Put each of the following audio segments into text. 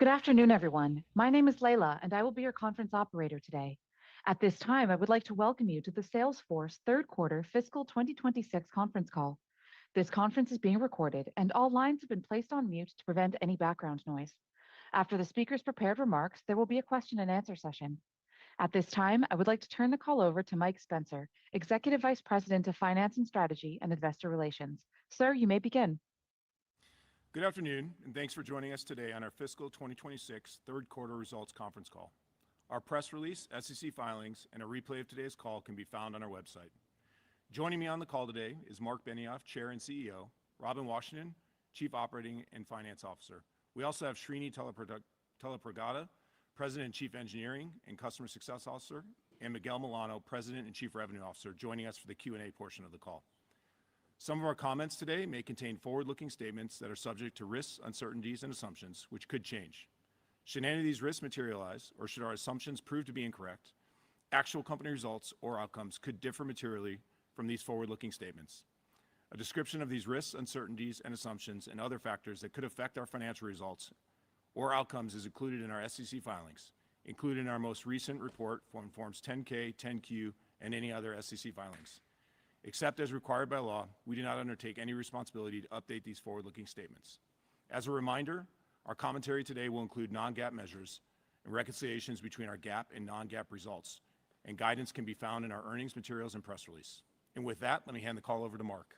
Good afternoon, everyone. My name is Layla, and I will be your conference operator today. At this time, I would like to welcome you to the Salesforce third quarter fiscal 2026 conference call. This conference is being recorded, and all lines have been placed on mute to prevent any background noise. After the speaker's prepared remarks, there will be a question and answer session. At this time, I would like to turn the call over to Mike Spencer, Executive Vice President of Finance and Strategy and Investor Relations. Sir, you may begin. Good afternoon, and thanks for joining us today on our fiscal 2026 third quarter results conference call. Our press release, SEC filings, and a replay of today's call can be found on our website. Joining me on the call today is Mark Benioff, Chair and CEO, Robin Washington, Chief Operating and Finance Officer. We also have Srini Tallapragada, President and Chief Engineering and Customer Success Officer, and Miguel Milano, President and Chief Revenue Officer, joining us for the Q&A portion of the call. Some of our comments today may contain forward-looking statements that are subject to risks, uncertainties, and assumptions, which could change. Should any of these risks materialize, or should our assumptions prove to be incorrect, actual company results or outcomes could differ materially from these forward-looking statements. A description of these risks, uncertainties, and assumptions and other factors that could affect our financial results or outcomes is included in our SEC filings, including our most recent report on Forms 10-K, 10-Q, and any other SEC filings. Except as required by law, we do not undertake any responsibility to update these forward-looking statements. As a reminder, our commentary today will include non-GAAP measures and reconciliations between our GAAP and non-GAAP results, and guidance can be found in our earnings materials and press release. And with that, let me hand the call over to Mark.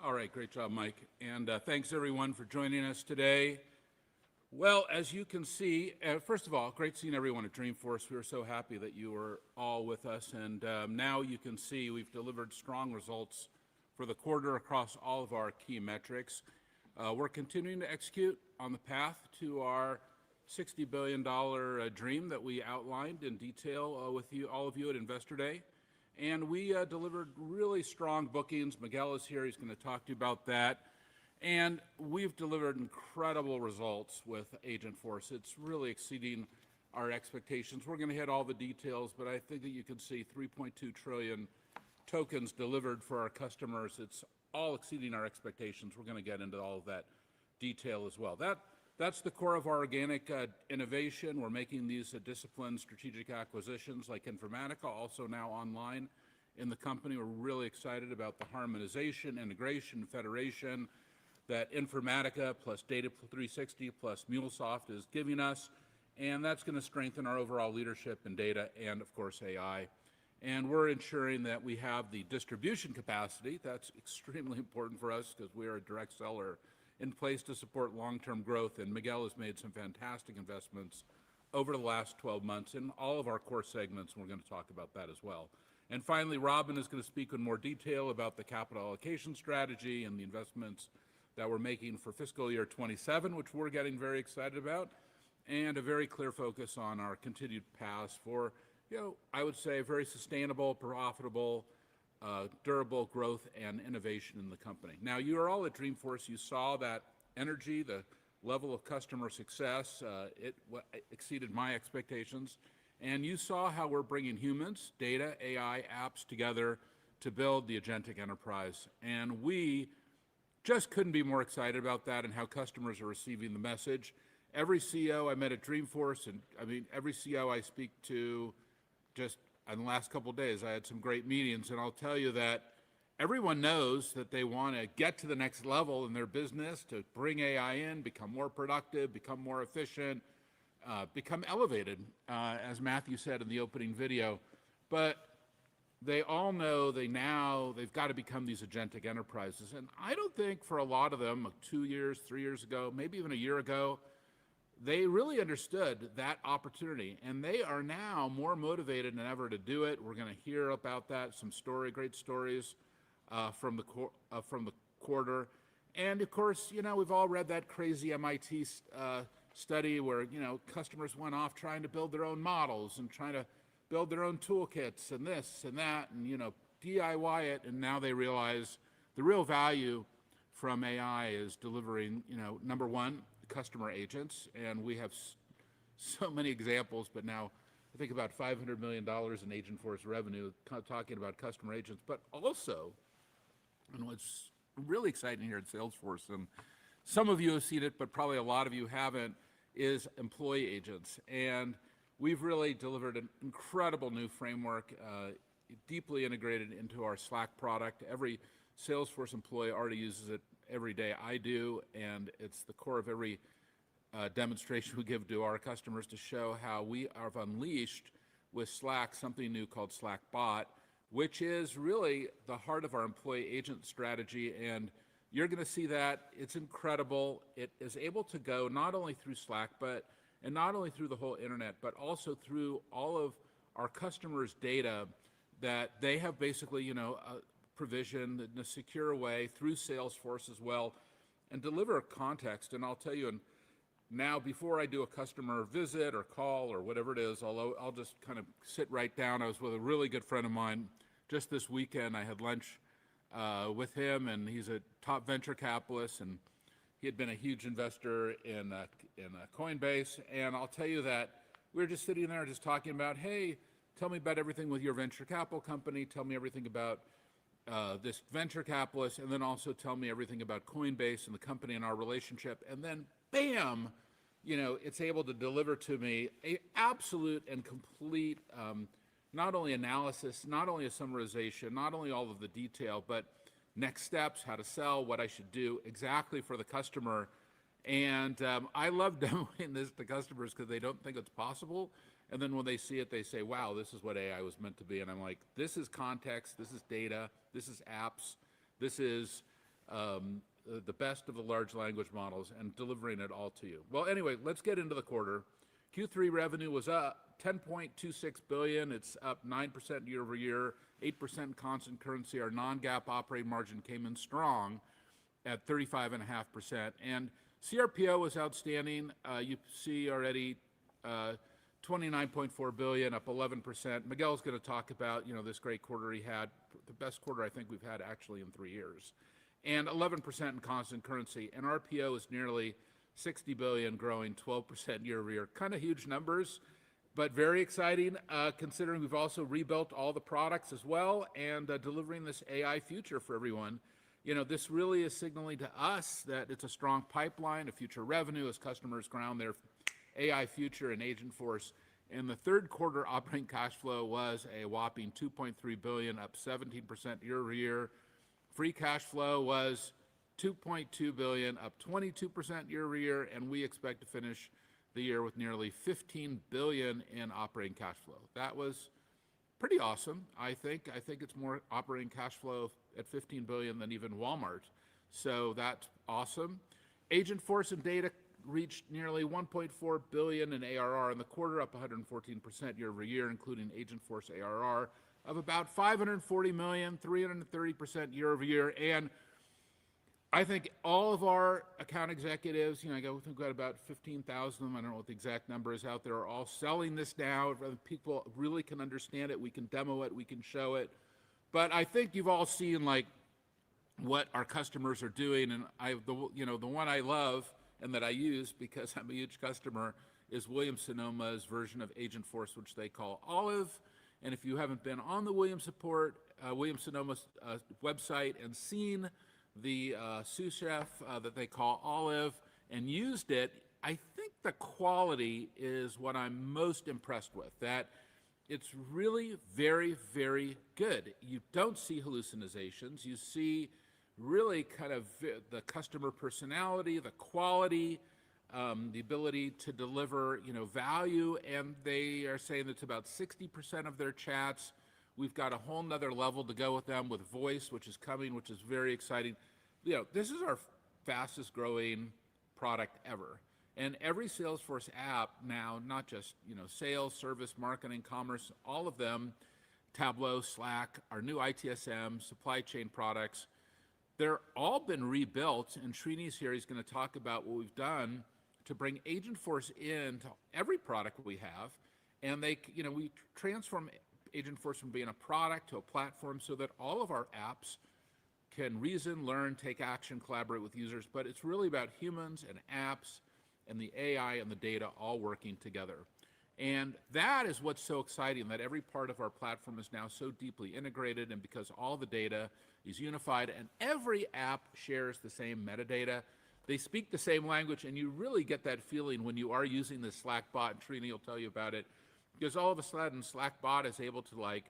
All right, great job, Mike. And thanks everyone for joining us today. Well, as you can see, first of all, great seeing everyone at Dreamforce. We were so happy that you were all with us. And now you can see we've delivered strong results for the quarter across all of our key metrics. We're continuing to execute on the path to our $60 billion dream that we outlined in detail with you, all of you at Investor Day. And we delivered really strong bookings. Miguel is here. He's going to talk to you about that. And we've delivered incredible results with Agentforce. It's really exceeding our expectations. We're going to hit all the details, but I think that you can see 3.2 trillion tokens delivered for our customers. It's all exceeding our expectations. We're going to get into all of that detail as well. That's the core of our organic innovation. We're making these disciplined strategic acquisitions like Informatica, also now online in the company. We're really excited about the harmonization, integration, federation that Informatica plus Data 360 plus MuleSoft is giving us, and that's going to strengthen our overall leadership in data and, of course, AI. And we're ensuring that we have the distribution capacity, that's extremely important for us because we are a direct seller, in place to support long-term growth, and Miguel has made some fantastic investments over the last 12 months in all of our core segments, and we're going to talk about that as well. And finally, Robin is going to speak in more detail about the capital allocation strategy and the investments that we're making for fiscal year 27, which we're getting very excited about, and a very clear focus on our continued paths for, I would say, very sustainable, profitable, durable growth and innovation in the company. Now, you are all at Dreamforce. You saw that energy, the level of customer success. It exceeded my expectations. And you saw how we're bringing humans, data, AI, apps together to build the agentic enterprise. And we just couldn't be more excited about that and how customers are receiving the message. Every CEO I met at Dreamforce, and I mean, every CEO I speak to just in the last couple of days, I had some great meetings, and I'll tell you that everyone knows that they want to get to the next level in their business, to bring AI in, become more productive, become more efficient, become elevated, as Matthew said in the opening video. But they all know they've got to become these agentic enterprises. And I don't think for a lot of them, 2 years, 3 years ago, maybe even a year ago, they really understood that opportunity. And they are now more motivated than ever to do it. We're going to hear about that, some great stories from the quarter. And of course, we've all read that crazy MIT study where, customers went off trying to build their own models and trying to build their own toolkits and this and that and, DIY it. And now they realize the real value from AI is delivering, number one, customer agents. And we have so many examples, but now I think about $500 million in Agentforce revenue talking about customer agents. But also, and what's really exciting here at Salesforce, and some of you have seen it, but probably a lot of you haven't, is employee agents. And we've really delivered an incredible new framework, deeply integrated into our Slack product. Every Salesforce employee already uses it every day. I do, and it's the core of every demonstration we give to our customers to show how we have unleashed with Slack something new called Slack Bot, which is really the heart of our employee agent strategy. And you're going to see that. It's incredible. It is able to go not only through Slack, and not only through the whole internet, but also through all of our customers' data that they have basically, provisioned in a secure way through Salesforce as well, and deliver context. And I'll tell you, and now before I do a customer visit or call or whatever it is, I'll just kind of sit right down. I was with a really good friend of mine just this weekend. I had lunch with him, and he's a top venture capitalist, and he had been a huge investor in Coinbase. And I'll tell you that we were just sitting there just talking about, hey, tell me about everything with your venture capital company. Tell me everything about this venture capitalist, and then also tell me everything about Coinbase and the company and our relationship. And then, bam, it's able to deliver to me a absolute and complete, not only analysis, not only a summarization, not only all of the detail, but next steps, how to sell, what I should do exactly for the customer. And I love demoing this to customers because they don't think it's possible. And then when they see it, they say, wow, this is what AI was meant to be. And I'm like, this is context, this is data, this is apps, this is the best of the large language models, and delivering it all to you. Well, anyway, let's get into the quarter. Q3 revenue was up $10.26 billion. It's up 9% year over year, 8% constant currency. Our non-GAAP operating margin came in strong at 35.5%. And CRPO was outstanding. You see already 29.4 billion, up 11%. Miguel's going to talk about, this great quarter he had, the best quarter I think we've had actually in 3 years. And 11% in constant currency. And RPO is nearly 60 billion, growing 12% year over year. Kind of huge numbers, but very exciting, considering we've also rebuilt all the products as well, and delivering this AI future for everyone. This really is signaling to us that it's a strong pipeline of future revenue as customers ground their AI future in Agentforce. In the third quarter, operating cash flow was a whopping 2.3 billion, up 17% year over year. Free cash flow was 2.2 billion, up 22% year over year, and we expect to finish the year with nearly 15 billion in operating cash flow. That was pretty awesome, I think. I think it's more operating cash flow at 15 billion than even Walmart. So that's awesome. Agentforce and data reached nearly 1.4 billion in ARR in the quarter, up 114% year over year, including Agentforce ARR of about 540 million, 330% year over year. And I think all of our account executives, I think we've got about 15,000 of them, I don't know what the exact number is out there, are all selling this now. People really can understand it. We can demo it. We can show it. But I think you've all seen what our customers are doing. And the one I love and that I use because I'm a huge customer is Williams-Sonoma's version of Agentforce, which they call Olive. And if you haven't been on the Williams-Sonoma's website and seen the sous chef that they call Olive and used it, I think the quality is what I'm most impressed with, that it's really very, very good. You don't see hallucinations. You see really kind of the customer personality, the quality, the ability to deliver, value. And they are saying it's about 60% of their chats. We've got a whole nother level to go with them with voice, which is coming, which is very exciting. This is our fastest growing product ever. And every Salesforce app now, not just, sales, service, marketing, commerce, all of them, Tableau, Slack, our new ITSM, supply chain products, they're all been rebuilt. And Srini's here, he's going to talk about what we've done to bring Agentforce into every product we have. And we transform Agentforce from being a product to a platform so that all of our apps can reason, learn, take action, collaborate with users. But it's really about humans and apps and the AI and the data all working together. And that is what's so exciting, that every part of our platform is now so deeply integrated, and because all the data is unified and every app shares the same metadata, they speak the same language, and you really get that feeling when you are using the Slack bot, and Trini will tell you about it, because all of a sudden Slack bot is able to like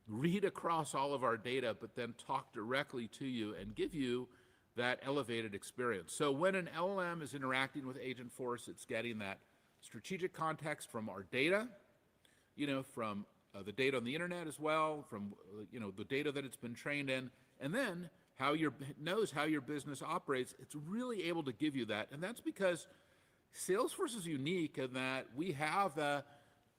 read across all of our data, but then talk directly to you and give you that elevated experience. So when an LLM is interacting with Agentforce, it's getting that strategic context from our data, from the data on the internet as well, from the data that it's been trained in, and then knows how your business operates. It's really able to give you that, and that's because Salesforce is unique in that we have the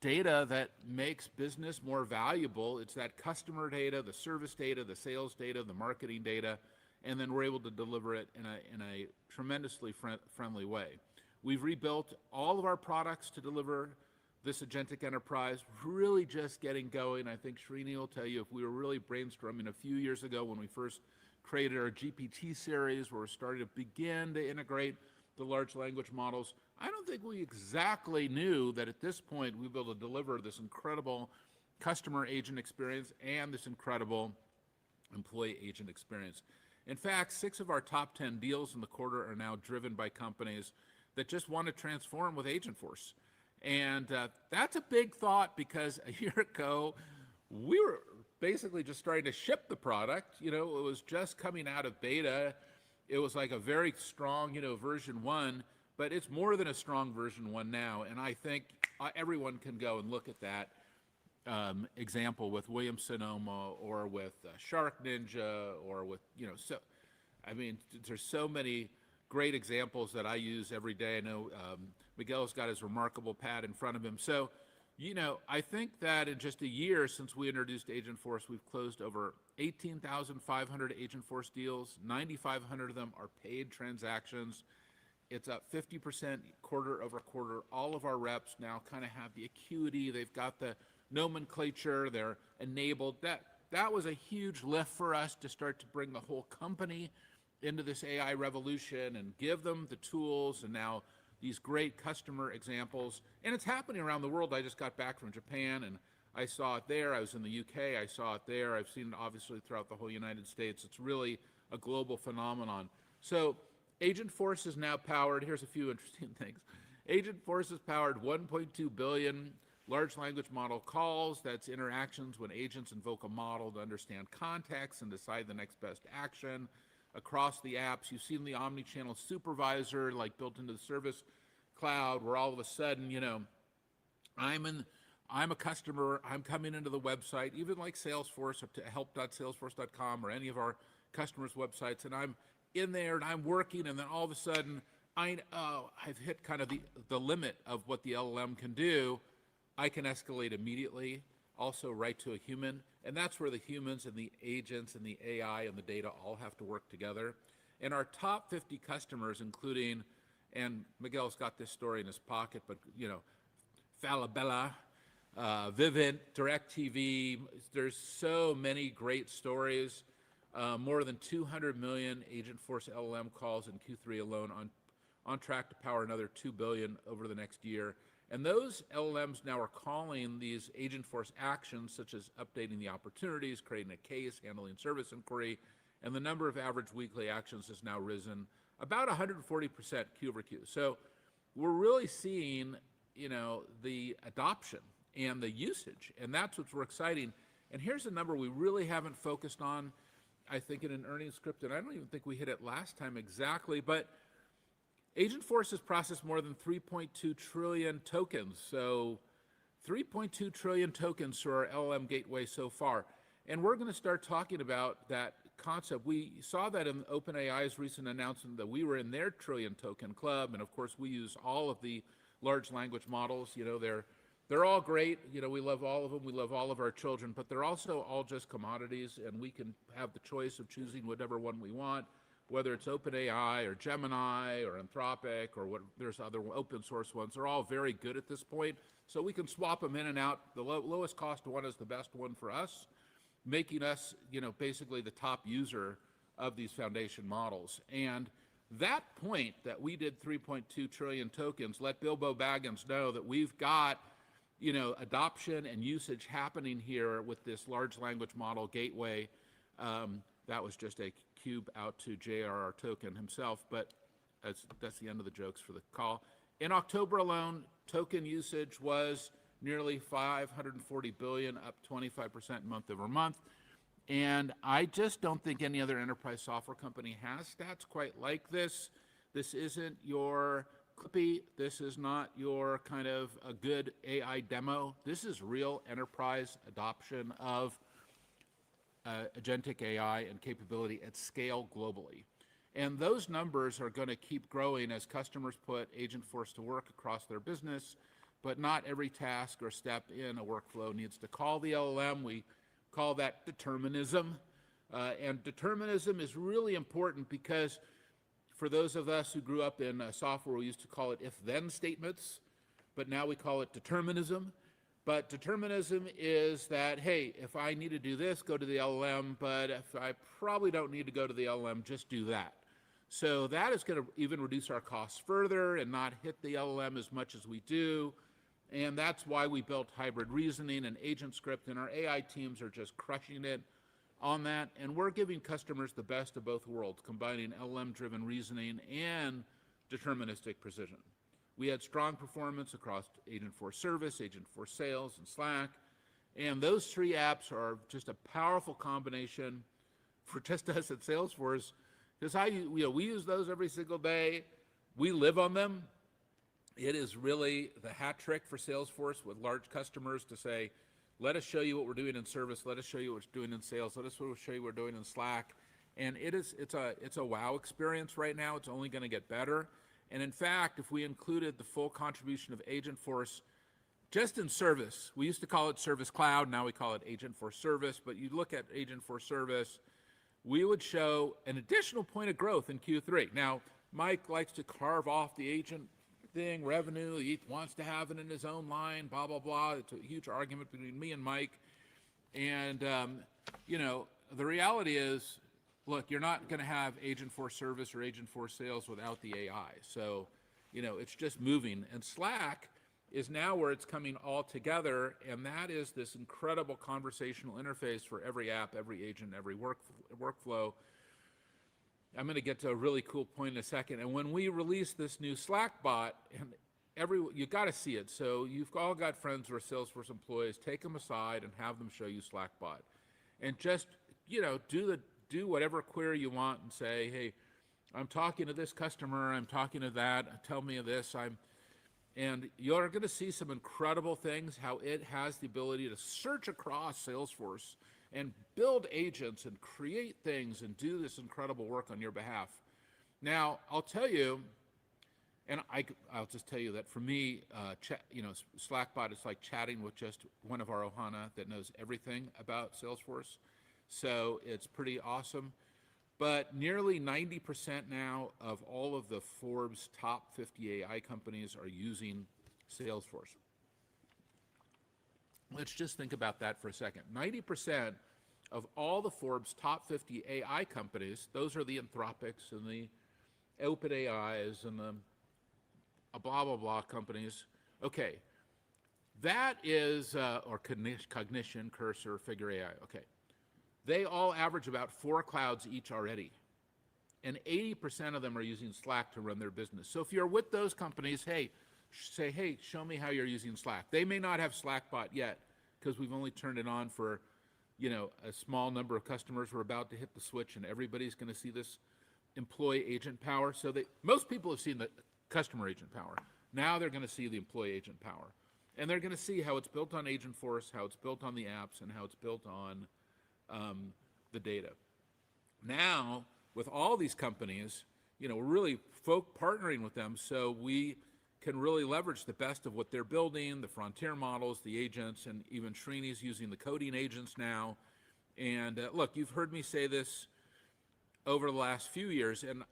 data that makes business more valuable. It's that customer data, the service data, the sales data, the marketing data, and then we're able to deliver it in a tremendously friendly way. We've rebuilt all of our products to deliver this agentic enterprise, really just getting going. I think Srini will tell you, if we were really brainstorming a few years ago when we first created our GPT series, where we're starting to begin to integrate the large language models, I don't think we exactly knew that at this point we'd be able to deliver this incredible customer agent experience and this incredible employee agent experience. In fact, 6 of our top 10 deals in the quarter are now driven by companies that just want to transform with Agentforce. And that's a big thought, because a year ago, we were basically just starting to ship the product. It was just coming out of beta. It was like a very strong, version 1, but it's more than a strong version 1 now. And I think everyone can go and look at that example with Williams-Sonoma or with Shark Ninja or with, there's so many great examples that I use every day. I know Miguel's got his remarkable pad in front of him. So, I think that in just a year since we introduced Agentforce, we've closed over 18,500 Agentforce deals. 9,500 of them are paid transactions. It's up 50% quarter over quarter. All of our reps now kind of have the acuity. They've got the nomenclature. They're enabled. That was a huge lift for us to start to bring the whole company into this AI revolution and give them the tools, and now these great customer examples. And it's happening around the world. I just got back from Japan, and I saw it there. I was in the UK. I saw it there. I've seen it obviously throughout the whole United States. It's really a global phenomenon. So Agentforce is now powered. Here's a few interesting things. Agentforce has powered 1.2 billion large language model calls. That's interactions when agents invoke a model to understand context and decide the next best action across the apps. You've seen the omni-channel supervisor like built into the Service Cloud, where all of a sudden, I'm a customer, I'm coming into the website, even like Salesforce, up to help.salesforce.com or any of our customers' websites, and I'm in there and I'm working, and then all of a sudden, I've hit kind of the limit of what the LLM can do. I can escalate immediately, also right to a human, and that's where the humans and the agents and the AI and the data all have to work together. And our top 50 customers, including, and Miguel's got this story in his pocket, but Falabella, Vivint, DirecTV, there's so many great stories. More than 200 million Agentforce LLM calls in Q3 alone, on track to power another 2 billion over the next year. And those LLMs now are calling these Agentforce actions, such as updating the opportunities, creating a case, handling service inquiry, and the number of average weekly actions has now risen about 140% Q over Q. So we're really seeing, the adoption and the usage, and that's what's exciting. And here's a number we really haven't focused on, I think, in an earnings script, and I don't even think we hit it last time exactly, but Agentforce has processed more than 3.2 trillion tokens. So 3.2 trillion tokens through our LLM gateway so far. And we're going to start talking about that concept. We saw that in OpenAI's recent announcement that we were in their trillion token club. And of course, we use all of the large language models. They're all great. We love all of them. We love all of our children, but they're also all just commodities, and we can have the choice of choosing whatever one we want, whether it's OpenAI or Gemini or Anthropic or there's other open source ones. They're all very good at this point. So we can swap them in and out. The lowest cost one is the best one for us, making us, basically the top user of these foundation models. And that point that we did 3.2 trillion tokens, let Bilbo Baggins know that we've got, adoption and usage happening here with this large language model gateway. That was just a cube out to JRR Token himself, but That's the end of the jokes for the call. In October alone, token usage was nearly 540 billion, up 25% month over month. And I just don't think any other enterprise software company has stats quite like this. This isn't your clippy. This is not your kind of a good AI demo. This is real enterprise adoption of agentic AI and capability at scale globally. And those numbers are going to keep growing as customers put Agentforce to work across their business, but not every task or step in a workflow needs to call the LLM. We call that determinism. And determinism is really important because for those of us who grew up in software, we used to call it if-then statements, but now we call it determinism. But determinism is that, hey, if I need to do this, go to the LLM, but if I probably don't need to go to the LLM, just do that. So that is going to even reduce our costs further and not hit the LLM as much as we do. And that's why we built hybrid reasoning and Agent-Script, and our AI teams are just crushing it on that. And we're giving customers the best of both worlds, combining LLM-driven reasoning and deterministic precision. We had strong performance across Agentforce Service, Agentforce Sales, and Slack. And those three apps are just a powerful combination for just us at Salesforce, because we use those every single day. We live on them. It is really the hat trick for Salesforce with large customers to say, let us show you what we're doing in service. Let us show you what we're doing in sales. Let us show you what we're doing in Slack. And it's a wow experience right now. It's only going to get better. And in fact, if we included the full contribution of Agentforce just in service, we used to call it Service Cloud, now we call it Agentforce Service, but you look at Agentforce Service, we would show an additional point of growth in Q3. Now, Mike likes to carve off the agent thing, revenue, he wants to have it in his own line, blah, blah, blah. It's a huge argument between me and Mike. And, the reality is, look, you're not going to have Agentforce Service or Agentforce Sales without the AI. So, it's just moving. And Slack is now where it's coming all together, and that is this incredible conversational interface for every app, every agent, every workflow. I'm going to get to a really cool point in a second. And when we release this new Slack bot, and you got to see it. So you've all got friends who are Salesforce employees. Take them aside and have them show you Slack bot, and just do whatever query you want and say, hey, I'm talking to this customer, I'm talking to that, tell me this, and you're going to see some incredible things, how it has the ability to search across Salesforce and build agents and create things and do this incredible work on your behalf. Now, I'll tell you, and I'll just tell you that for me, Slackbot is like chatting with just one of our Ohana that knows everything about Salesforce. So it's pretty awesome. But nearly 90% now of all of the Forbes top 50 AI companies are using Salesforce. Let's just think about that for a second. 90% of all the Forbes top 50 AI companies, those are the Anthropics and the OpenAIs and the blah, blah, blah companies. Okay, that is, or Cognition, Cursor, Figure AI, okay. They all average about 4 clouds each already. And 80% of them are using Slack to run their business. So if you're with those companies, hey, show me how you're using Slack. They may not have Slackbot yet because we've only turned it on for, a small number of customers. We're about to hit the switch and everybody's going to see this employee agent power. So most people have seen the customer agent power. Now they're going to see the employee agent power. And they're going to see how it's built on Agentforce, how it's built on the apps, and how it's built on the data. Now, with all these companies, we're really partnering with them so we can really leverage the best of what they're building, the frontier models, the agents, and even Srini's using the coding agents now. And look, you've heard me say this over the last few years, and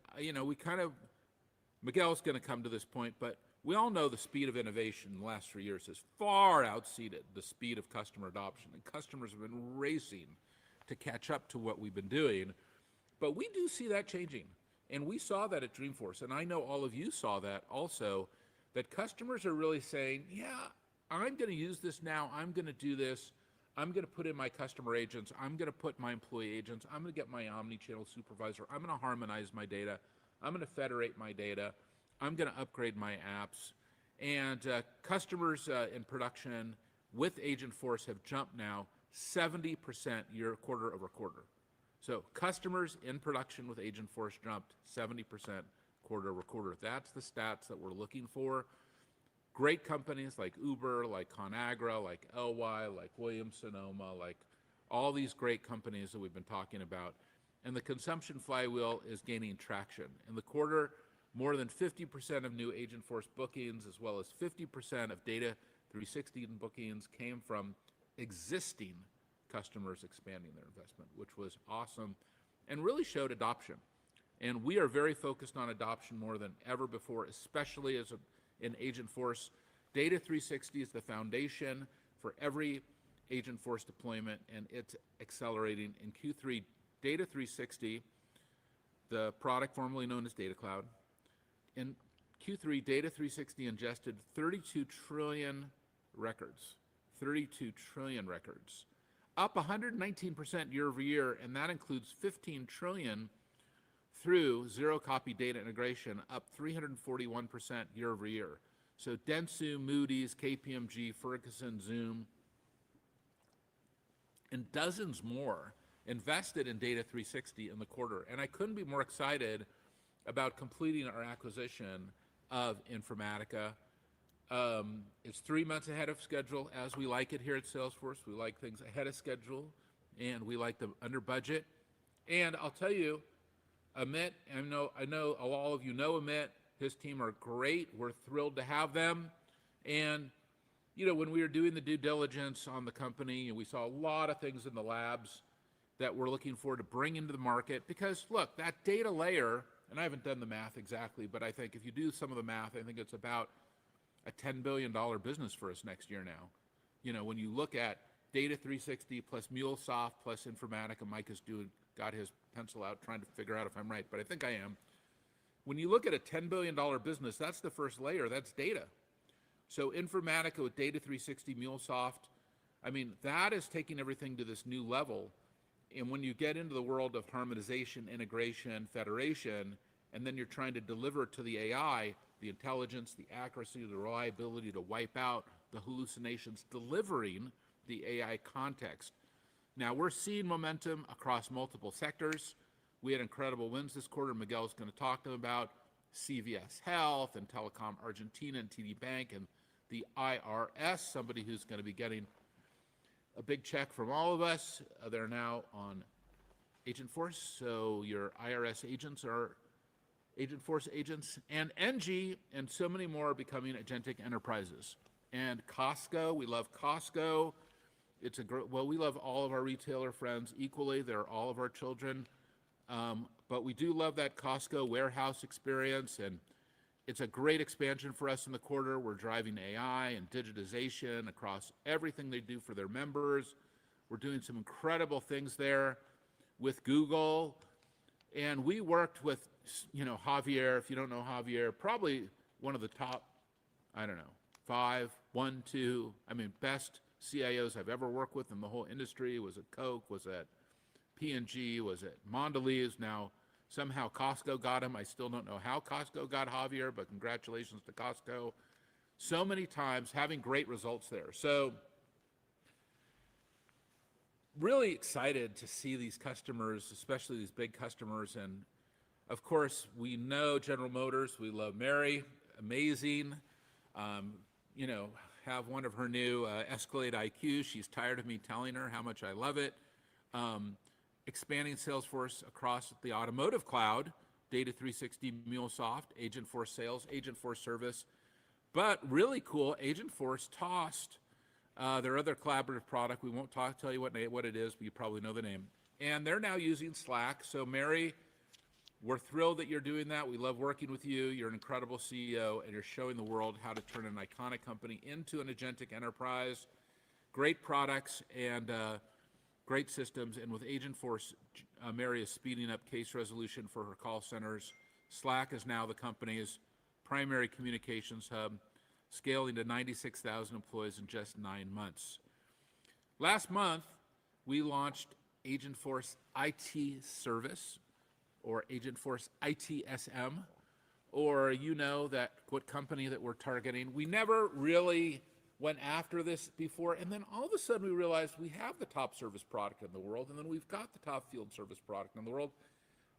Miguel's going to come to this point, but we all know the speed of innovation in the last 3 years has far outseated the speed of customer adoption, and customers have been racing to catch up to what we've been doing. But we do see that changing. And we saw that at Dreamforce. And I know all of you saw that also, that customers are really saying, yeah, I'm going to use this now. I'm going to do this. I'm going to put in my customer agents. I'm going to put my employee agents. I'm going to get my omni-channel supervisor. I'm going to harmonize my data. I'm going to federate my data. I'm going to upgrade my apps. And customers in production with Agentforce have jumped now 70% quarter over quarter. So customers in production with Agentforce jumped 70% quarter over quarter. That's the stats that we're looking for. Great companies like Uber, like ConAgra, like LY, like Williams-Sonoma, like all these great companies that we've been talking about. And the consumption flywheel is gaining traction. In the quarter, more than 50% of new Agentforce bookings, as well as 50% of Data 360 bookings came from existing customers expanding their investment, which was awesome and really showed adoption. And we are very focused on adoption more than ever before, especially in Agentforce. Data 360 is the foundation for every Agentforce deployment, and it's accelerating. In Q3, Data 360, the product formerly known as Data Cloud, in Q3, Data 360 ingested 32 trillion records, 32 trillion records, up 119% year over year, and that includes 15 trillion through zero-copy data integration, up 341% year over year. So Dentsu, Moody's, KPMG, Ferguson, Zoom, and dozens more invested in Data 360 in the quarter. And I couldn't be more excited about completing our acquisition of Informatica. It's 3 months ahead of schedule, as we like it here at Salesforce. We like things ahead of schedule, and we like them under budget. And I'll tell you, Amit, I know all of you know Amit. His team are great. We're thrilled to have them. And you know, when we were doing the due diligence on the company, we saw a lot of things in the labs that we're looking forward to bring into the market. Because look, that data layer, and I haven't done the math exactly, but I think if you do some of the math, I think it's about a $10 billion business for us next year now. You know, when you look at Data 360 plus MuleSoft plus Informatica, Mike has got his pencil out trying to figure out if I'm right, but I think I am. When you look at a $10 billion business, that's the first layer, that's data. So Informatica with Data 360, MuleSoft, I mean, that is taking everything to this new level. And when you get into the world of harmonization, integration, federation, and then you're trying to deliver to the AI, the intelligence, the accuracy, the reliability to wipe out the hallucinations, delivering the AI context. Now, we're seeing momentum across multiple sectors. We had incredible wins this quarter. Miguel's going to talk to them about CVS Health and Telecom Argentina and TD Bank and the IRS, somebody who's going to be getting a big check from all of us. They're now on Agentforce, so your IRS agents are Agentforce agents, and NG and so many more are becoming agentic enterprises. And Costco, we love Costco. Well, we love all of our retailer friends equally. They're all of our children. But we do love that Costco warehouse experience, and it's a great expansion for us in the quarter. We're driving AI and digitization across everything they do for their members. We're doing some incredible things there with Google. And we worked with, you know, Javier, if you don't know Javier, probably one of the top, I don't know, 2, best CIOs I've ever worked with in the whole industry. Was it Coke? Was it P&G? Was it Mondelez? Now, somehow Costco got him. I still don't know how Costco got Javier, but congratulations to Costco. So many times having great results there. So really excited to see these customers, especially these big customers. And of course, we know General Motors. We love Mary, amazing. You know, have one of her new Escalade IQs. She's tired of me telling her how much I love it. Expanding Salesforce across the automotive cloud, Data 360, MuleSoft, Agentforce Sales, Agentforce Service. But really cool, Agentforce tossed their other collaborative product. We won't tell you what it is, but you probably know the name. And they're now using Slack. So Mary, we're thrilled that you're doing that. We love working with you. You're an incredible CEO, and you're showing the world how to turn an iconic company into an agentic enterprise. Great products and great systems. And with Agentforce, Mary is speeding up case resolution for her call centers. Slack is now the company's primary communications hub, scaling to 96,000 employees in just 9 months. Last month, we launched Agentforce IT Service. or Agentforce ITSM, or you know that what company that we're targeting. We never really went after this before, and then all of a sudden we realized we have the top service product in the world, and then we've got the top field service product in the world,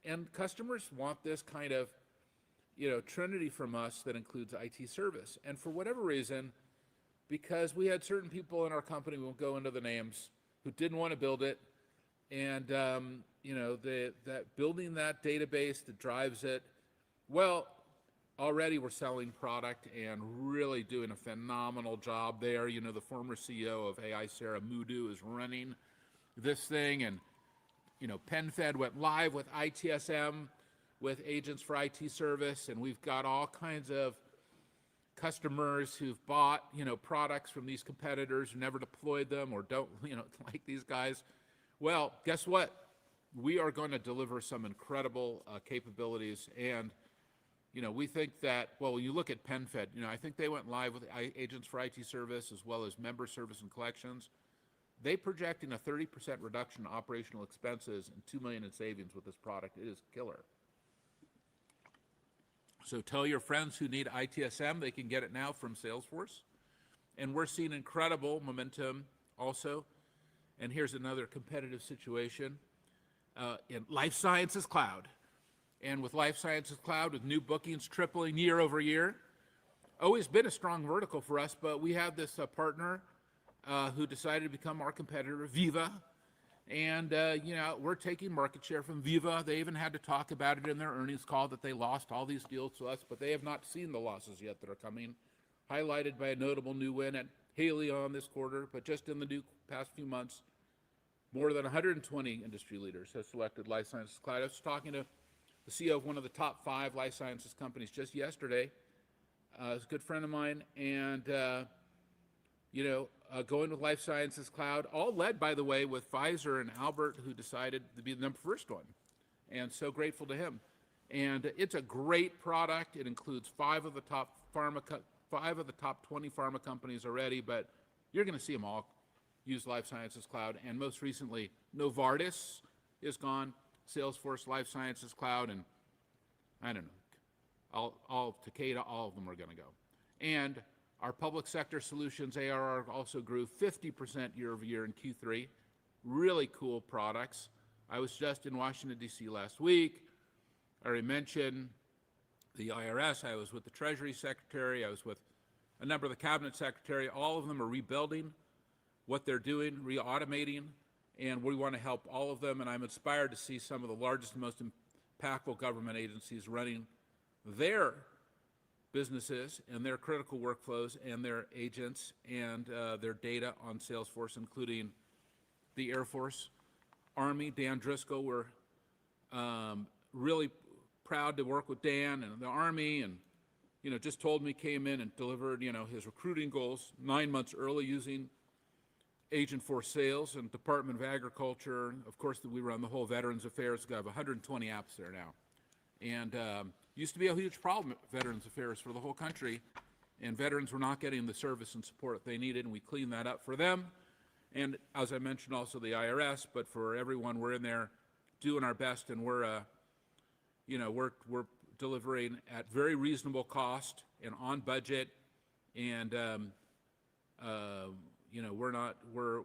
and customers want this kind of, trinity from us that includes IT service. And for whatever reason, because we had certain people in our company, we won't go into the names, who didn't want to build it, and that building that database that drives it, well, already we're selling product and really doing a phenomenal job there. The former CEO of AI, Sarah Mudu, is running this thing, and PenFed went live with ITSM, with Agents for IT Service, and we've got all kinds of customers who've bought, products from these competitors who never deployed them or don't, like these guys. Well, guess what? We are going to deliver some incredible capabilities, and we think that, well, when you look at PenFed, I think they went live with Agents for IT Service as well as member service and collections. They projecting a 30% reduction in operational expenses and $2 million in savings with this product. It is killer. So tell your friends who need ITSM, they can get it now from Salesforce. And we're seeing incredible momentum also. And here's another competitive situation in Life Sciences Cloud. And with Life Sciences Cloud, with new bookings tripling year over year, always been a strong vertical for us, but we have this partner who decided to become our competitor, Veeva. And, we're taking market share from Veeva. They even had to talk about it in their earnings call that they lost all these deals to us, but they have not seen the losses yet that are coming, highlighted by a notable new win at Haleon this quarter. But just in the past few months, more than 120 industry leaders have selected Life Sciences Cloud. I was talking to the CEO of one of the top 5 life sciences companies just yesterday. He's a good friend of mine, and going with Life Sciences Cloud, all led, by the way, with Pfizer and Albert, who decided to be the first one. And so grateful to him. And it's a great product. It includes 5 of the top 20 pharma companies already, but you're going to see them all use Life Sciences Cloud. And most recently, Novartis is gone, Salesforce Life Sciences Cloud, and I don't know, all Takeda, all of them are going to go. And our public sector solutions ARR also grew 50% year over year in Q3. Really cool products. I was just in Washington, D.C. last week. I already mentioned the IRS. I was with the Treasury Secretary. I was with a number of the Cabinet Secretary. All of them are rebuilding what they're doing, re-automating, and we want to help all of them. And I'm inspired to see some of the largest and most impactful government agencies running their businesses and their critical workflows and their agents and their data on Salesforce, including the Air Force, Army. Dan Driscoll, we're really proud to work with Dan and the Army, and just told me, came in and delivered his recruiting goals 9 months early using Agentforce Sales and Department of Agriculture. Of course, we run the whole Veterans Affairs. We have 120 apps there now, and used to be a huge problem at Veterans Affairs for the whole country, and veterans were not getting the service and support they needed, and we cleaned that up for them. And as I mentioned, also the IRS, but for everyone, we're in there doing our best, and we're delivering at very reasonable cost and on budget, and we're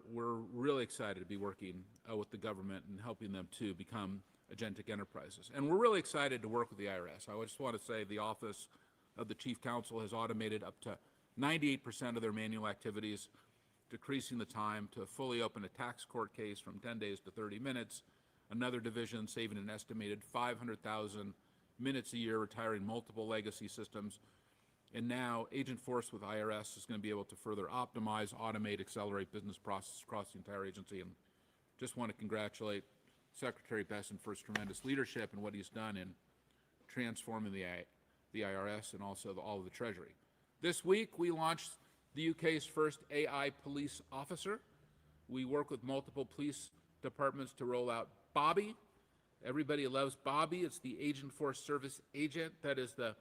really excited to be working with the government and helping them to become agentic enterprises. And we're really excited to work with the IRS. I just want to say the Office of the Chief Counsel has automated up to 98% of their manual activities, decreasing the time to fully open a tax court case from 10 days to 30 minutes. Another division saving an estimated 500,000 minutes a year, retiring multiple legacy systems. And now Agentforce with IRS is going to be able to further optimize, automate, accelerate business processes across the entire agency. And just want to congratulate Secretary Besson for his tremendous leadership and what he's done in transforming the IRS and also all of the Treasury. This week, we launched the UK's first AI police officer. We work with multiple police departments to roll out Bobby. Everybody loves Bobby. It's the Agentforce service agent that is the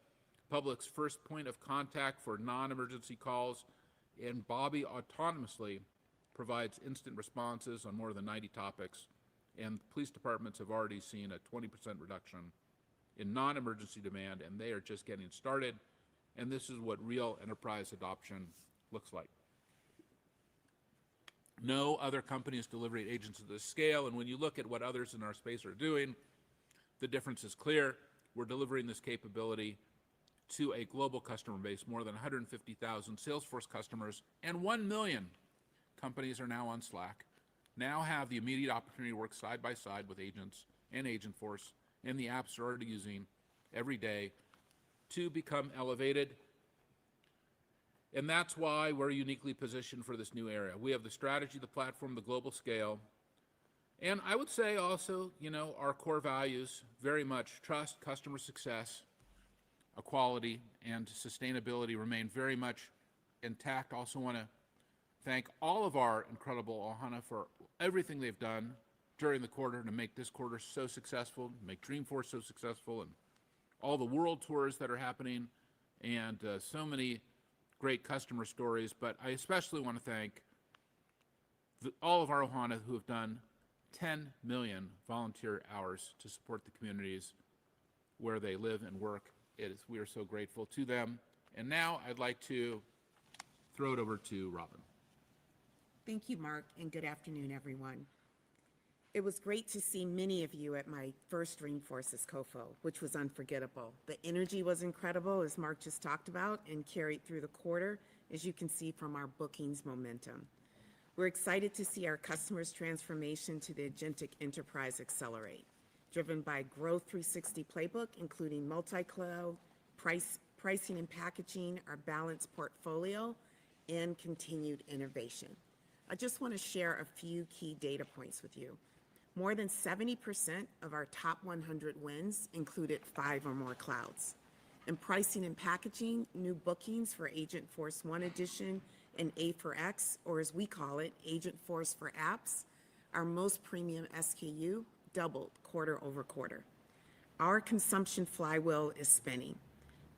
public's first point of contact for non-emergency calls, and Bobby autonomously provides instant responses on more than 90 topics and police departments have already seen a 20% reduction in non-emergency demand, and they are just getting started, and this is what real enterprise adoption looks like. No other company is delivering agents at this scale, and when you look at what others in our space are doing, the difference is clear. We're delivering this capability to a global customer base, more than 150,000 Salesforce customers, and 1 million companies are now on Slack, now have the immediate opportunity to work side by side with agents and Agentforce and the apps they're already using every day to become elevated. And that's why we're uniquely positioned for this new era. We have the strategy, the platform, the global scale, and I would say also, our core values, very much trust, customer success, equality, and sustainability remain very much intact. Also want to thank all of our incredible Ohana for everything they've done during the quarter to make this quarter so successful, make Dreamforce so successful, and all the world tours that are happening, and so many great customer stories. But I especially want to thank all of our Ohana who have done 10 million volunteer hours to support the communities where they live and work. We are so grateful to them. And now I'd like to throw it over to Robin. Thank you, Mark, and good afternoon, everyone. It was great to see many of you at my first Dreamforce as COFO, which was unforgettable. The energy was incredible, as Mark just talked about, and carried through the quarter, as you can see from our bookings momentum. We're excited to see our customers' transformation to the agentic enterprise accelerate, driven by Growth 360 playbook, including multi-cloud, pricing and packaging, our balanced portfolio, and continued innovation. I just want to share a few key data points with you. More than 70% of our top 100 wins included 5 or more clouds. In pricing and packaging, new bookings for Agentforce 1 Edition and A4X, or as we call it, Agentforce for Apps, our most premium SKU, doubled quarter over quarter. Our consumption flywheel is spinning.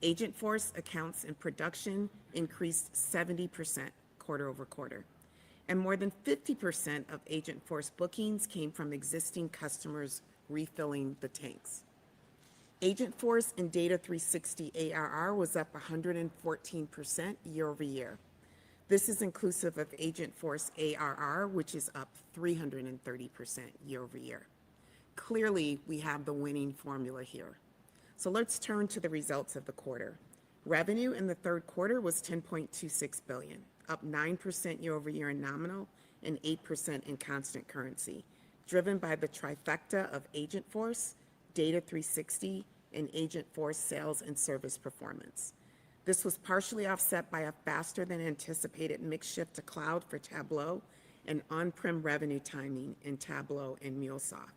Agentforce accounts in production increased 70% quarter over quarter. And more than 50% of Agentforce bookings came from existing customers refilling the tanks. Agentforce and Data 360 ARR was up 114% year over year. This is inclusive of Agentforce ARR, which is up 330% year over year. Clearly, we have the winning formula here. So let's turn to the results of the quarter. Revenue in the third quarter was $10.26 billion, up 9% year over year in nominal and 8% in constant currency, driven by the trifecta of Agentforce, Data 360, and Agentforce sales and service performance. This was partially offset by a faster than anticipated mix shift to cloud for Tableau and on-prem revenue timing in Tableau and MuleSoft.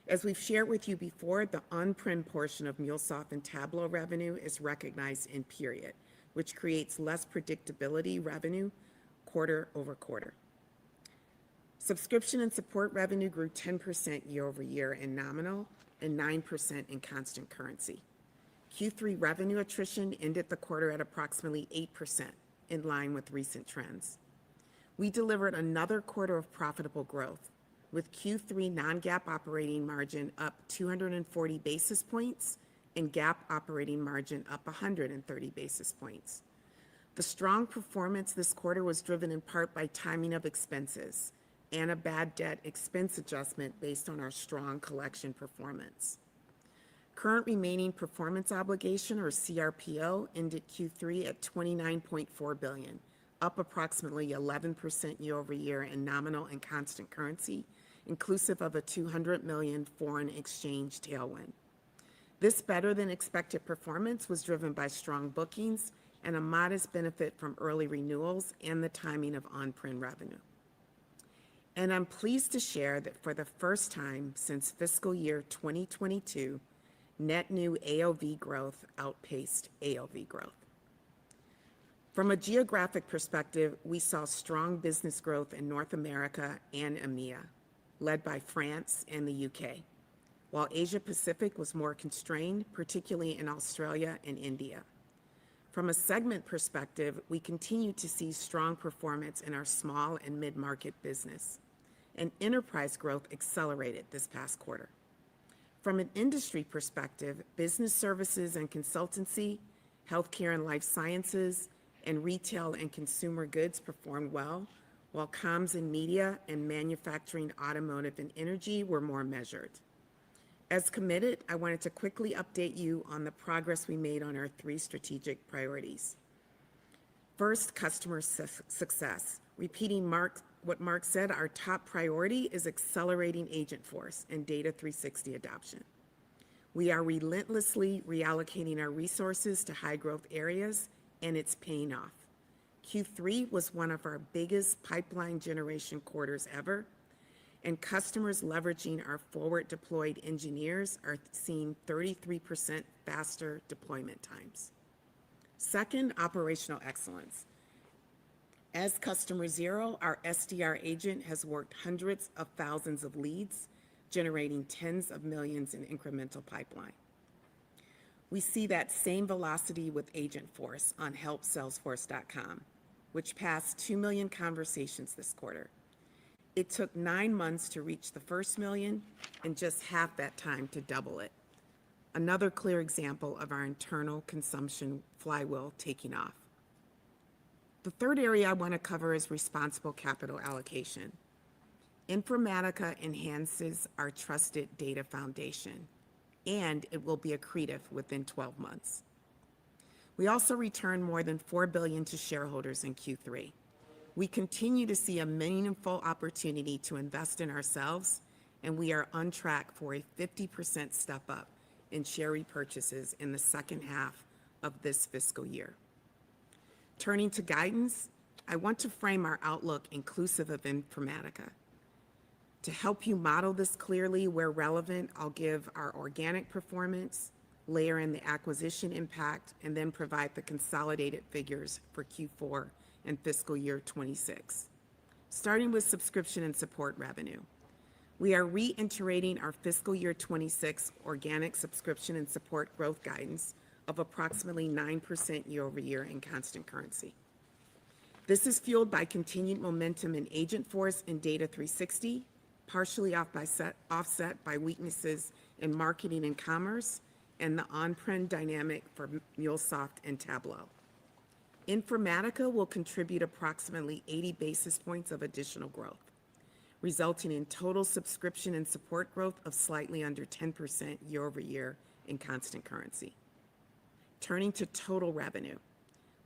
As we've shared with you before, the on-prem portion of MuleSoft and Tableau revenue is recognized in period, which creates less predictability revenue quarter over quarter. Subscription and support revenue grew 10% year over year in nominal and 9% in constant currency. Q3 revenue attrition ended the quarter at approximately 8%, in line with recent trends. We delivered another quarter of profitable growth, with Q3 non-GAAP operating margin up 240 basis points and GAAP operating margin up 130 basis points. The strong performance this quarter was driven in part by timing of expenses and a bad debt expense adjustment based on our strong collection performance. Current remaining performance obligation, or CRPO, ended Q3 at $29.4 billion, up approximately 11% year over year in nominal and constant currency, inclusive of a $200 million foreign exchange tailwind. This better than expected performance was driven by strong bookings and a modest benefit from early renewals and the timing of on-prem revenue. And I'm pleased to share that for the first time since fiscal year 2022, net new AOV growth outpaced AOV growth. From a geographic perspective, we saw strong business growth in North America and EMEA, led by France and the UK, while Asia Pacific was more constrained, particularly in Australia and India. From a segment perspective, we continue to see strong performance in our small and mid-market business. and enterprise growth accelerated this past quarter. From an industry perspective, business services and consultancy, healthcare and life sciences, and retail and consumer goods performed well, while comms and media and manufacturing, automotive, and energy were more measured. As committed, I wanted to quickly update you on the progress we made on our 3 strategic priorities. First, customer success. Repeating what Mark said, our top priority is accelerating Agentforce and Data 360 adoption. We are relentlessly reallocating our resources to high-growth areas, and it's paying off. Q3 was one of our biggest pipeline generation quarters ever, and customers leveraging our forward-deployed engineers are seeing 33% faster deployment times. Second, operational excellence. As customer zero, our SDR agent has worked hundreds of thousands of leads, generating tens of millions in incremental pipeline. We see that same velocity with Agentforce on helpsalesforce.com, which passed 2 million conversations this quarter. It took 9 months to reach the first million and just half that time to double it. Another clear example of our internal consumption flywheel taking off. The third area I want to cover is responsible capital allocation. Informatica enhances our trusted data foundation, and it will be accretive within 12 months. We also returned more than $4 billion to shareholders in Q3. We continue to see a meaningful opportunity to invest in ourselves, and we are on track for a 50% step up in share repurchases in the second half of this fiscal year. Turning to guidance, I want to frame our outlook inclusive of Informatica. To help you model this clearly where relevant, I'll give our organic performance, layer in the acquisition impact, and then provide the consolidated figures for Q4 and fiscal year 26. Starting with subscription and support revenue. We are reiterating our fiscal year 26 organic subscription and support growth guidance of approximately 9% year over year in constant currency. This is fueled by continued momentum in Agentforce and Data 360, partially offset by weaknesses in marketing and commerce and the on-prem dynamic for MuleSoft and Tableau. Informatica will contribute approximately 80 basis points of additional growth, resulting in total subscription and support growth of slightly under 10% year over year in constant currency. Turning to total revenue,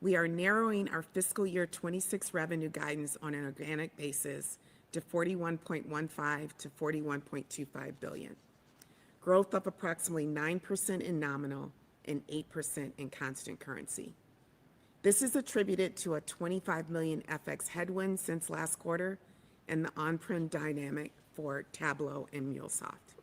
we are narrowing our fiscal year 26 revenue guidance on an organic basis to $41.15 to $41.25 billion, growth of approximately 9% in nominal and 8% in constant currency. This is attributed to a $25 million FX headwind since last quarter and the on-prem dynamic for Tableau and MuleSoft.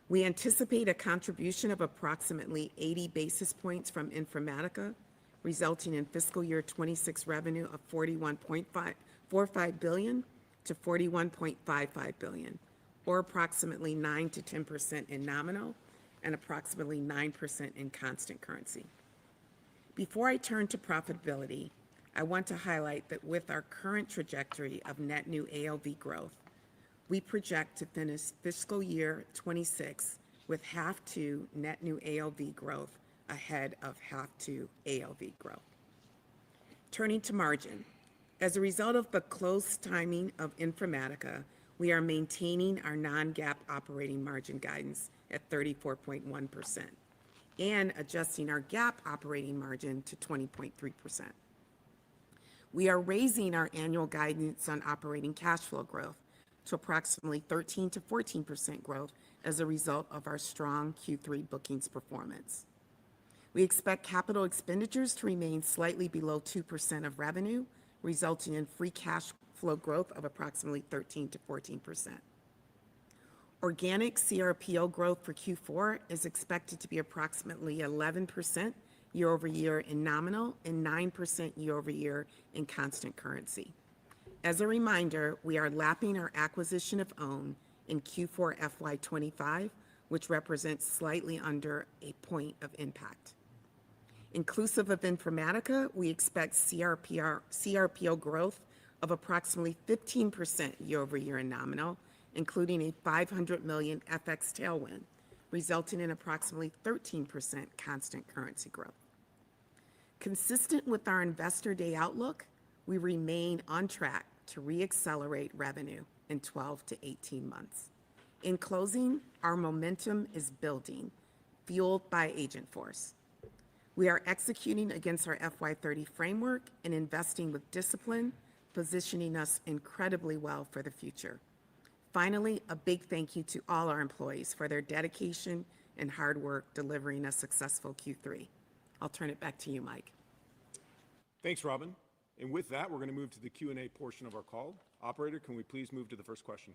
We anticipate a contribution of approximately 80 basis points from Informatica, resulting in fiscal year 26 revenue of $41.45 billion to $41.55 billion, or approximately 9 to 10% in nominal and approximately 9% in constant currency. Before I turn to profitability, I want to highlight that with our current trajectory of net new AOV growth, we project to finish fiscal year 26 with half to net new AOV growth ahead of half to AOV growth. Turning to margin, as a result of the close timing of Informatica, we are maintaining our non-GAAP operating margin guidance at 34.1% and adjusting our GAAP operating margin to 20.3%. We are raising our annual guidance on operating cash flow growth to approximately 13 to 14% growth as a result of our strong Q3 bookings performance. We expect capital expenditures to remain slightly below 2% of revenue, resulting in free cash flow growth of approximately 13 to 14%. Organic CRPO growth for Q4 is expected to be approximately 11% year over year in nominal and 9% year over year in constant currency. As a reminder, we are lapping our acquisition of Own in Q4 FY25, which represents slightly under a point of impact. Inclusive of Informatica, we expect CRPO growth of approximately 15% year-over-year in nominal, including a $500 million FX tailwind, resulting in approximately 13% constant currency growth. Consistent with our Investor Day outlook, we remain on track to re-accelerate revenue in 12 to 18 months. In closing, our momentum is building, fueled by Agentforce. We are executing against our FY30 framework and investing with discipline, positioning us incredibly well for the future. Finally, a big thank you to all our employees for their dedication and hard work delivering a successful Q3. I'll turn it back to you, Mike. Thanks, Robin. And with that, we're going to move to the Q&A portion of our call. Operator, can we please move to the first question?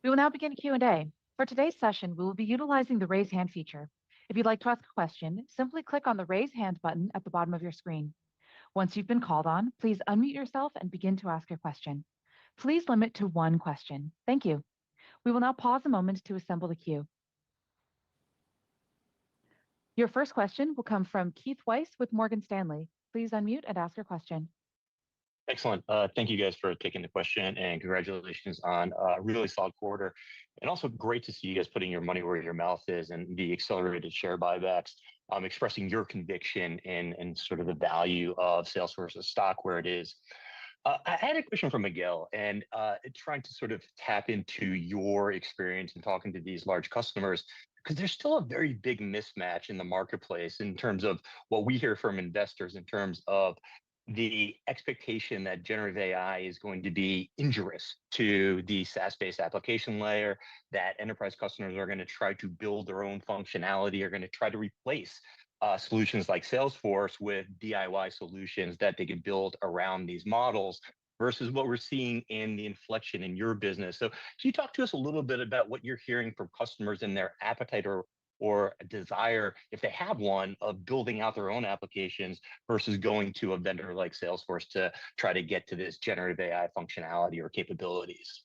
We will now begin Q&A. For today's session, we will be utilizing the raise hand feature. If you'd like to ask a question, simply click on the raise hand button at the bottom of your screen. Once you've been called on, please unmute yourself and begin to ask your question. Please limit to one question. Thank you. We will now pause a moment to assemble the queue. Your first question will come from Keith Weiss with Morgan Stanley. Please unmute and ask your question. Excellent. Thank you guys for taking the question, and congratulations on a really solid quarter. And also great to see you guys putting your money where your mouth is and the accelerated share buybacks, expressing your conviction in sort of the value of Salesforce's stock where it is. I had a question for Miguel, and trying to sort of tap into your experience in talking to these large customers, because there's still a very big mismatch in the marketplace in terms of what we hear from investors in terms of the expectation that generative AI is going to be injurious to the SaaS-based application layer, that enterprise customers are going to try to build their own functionality, are going to try to replace solutions like Salesforce with DIY solutions that they can build around these models, versus what we're seeing in the inflection in your business. So can you talk to us a little bit about what you're hearing from customers in their appetite or a desire, if they have one, of building out their own applications versus going to a vendor like Salesforce to try to get to this generative AI functionality or capabilities?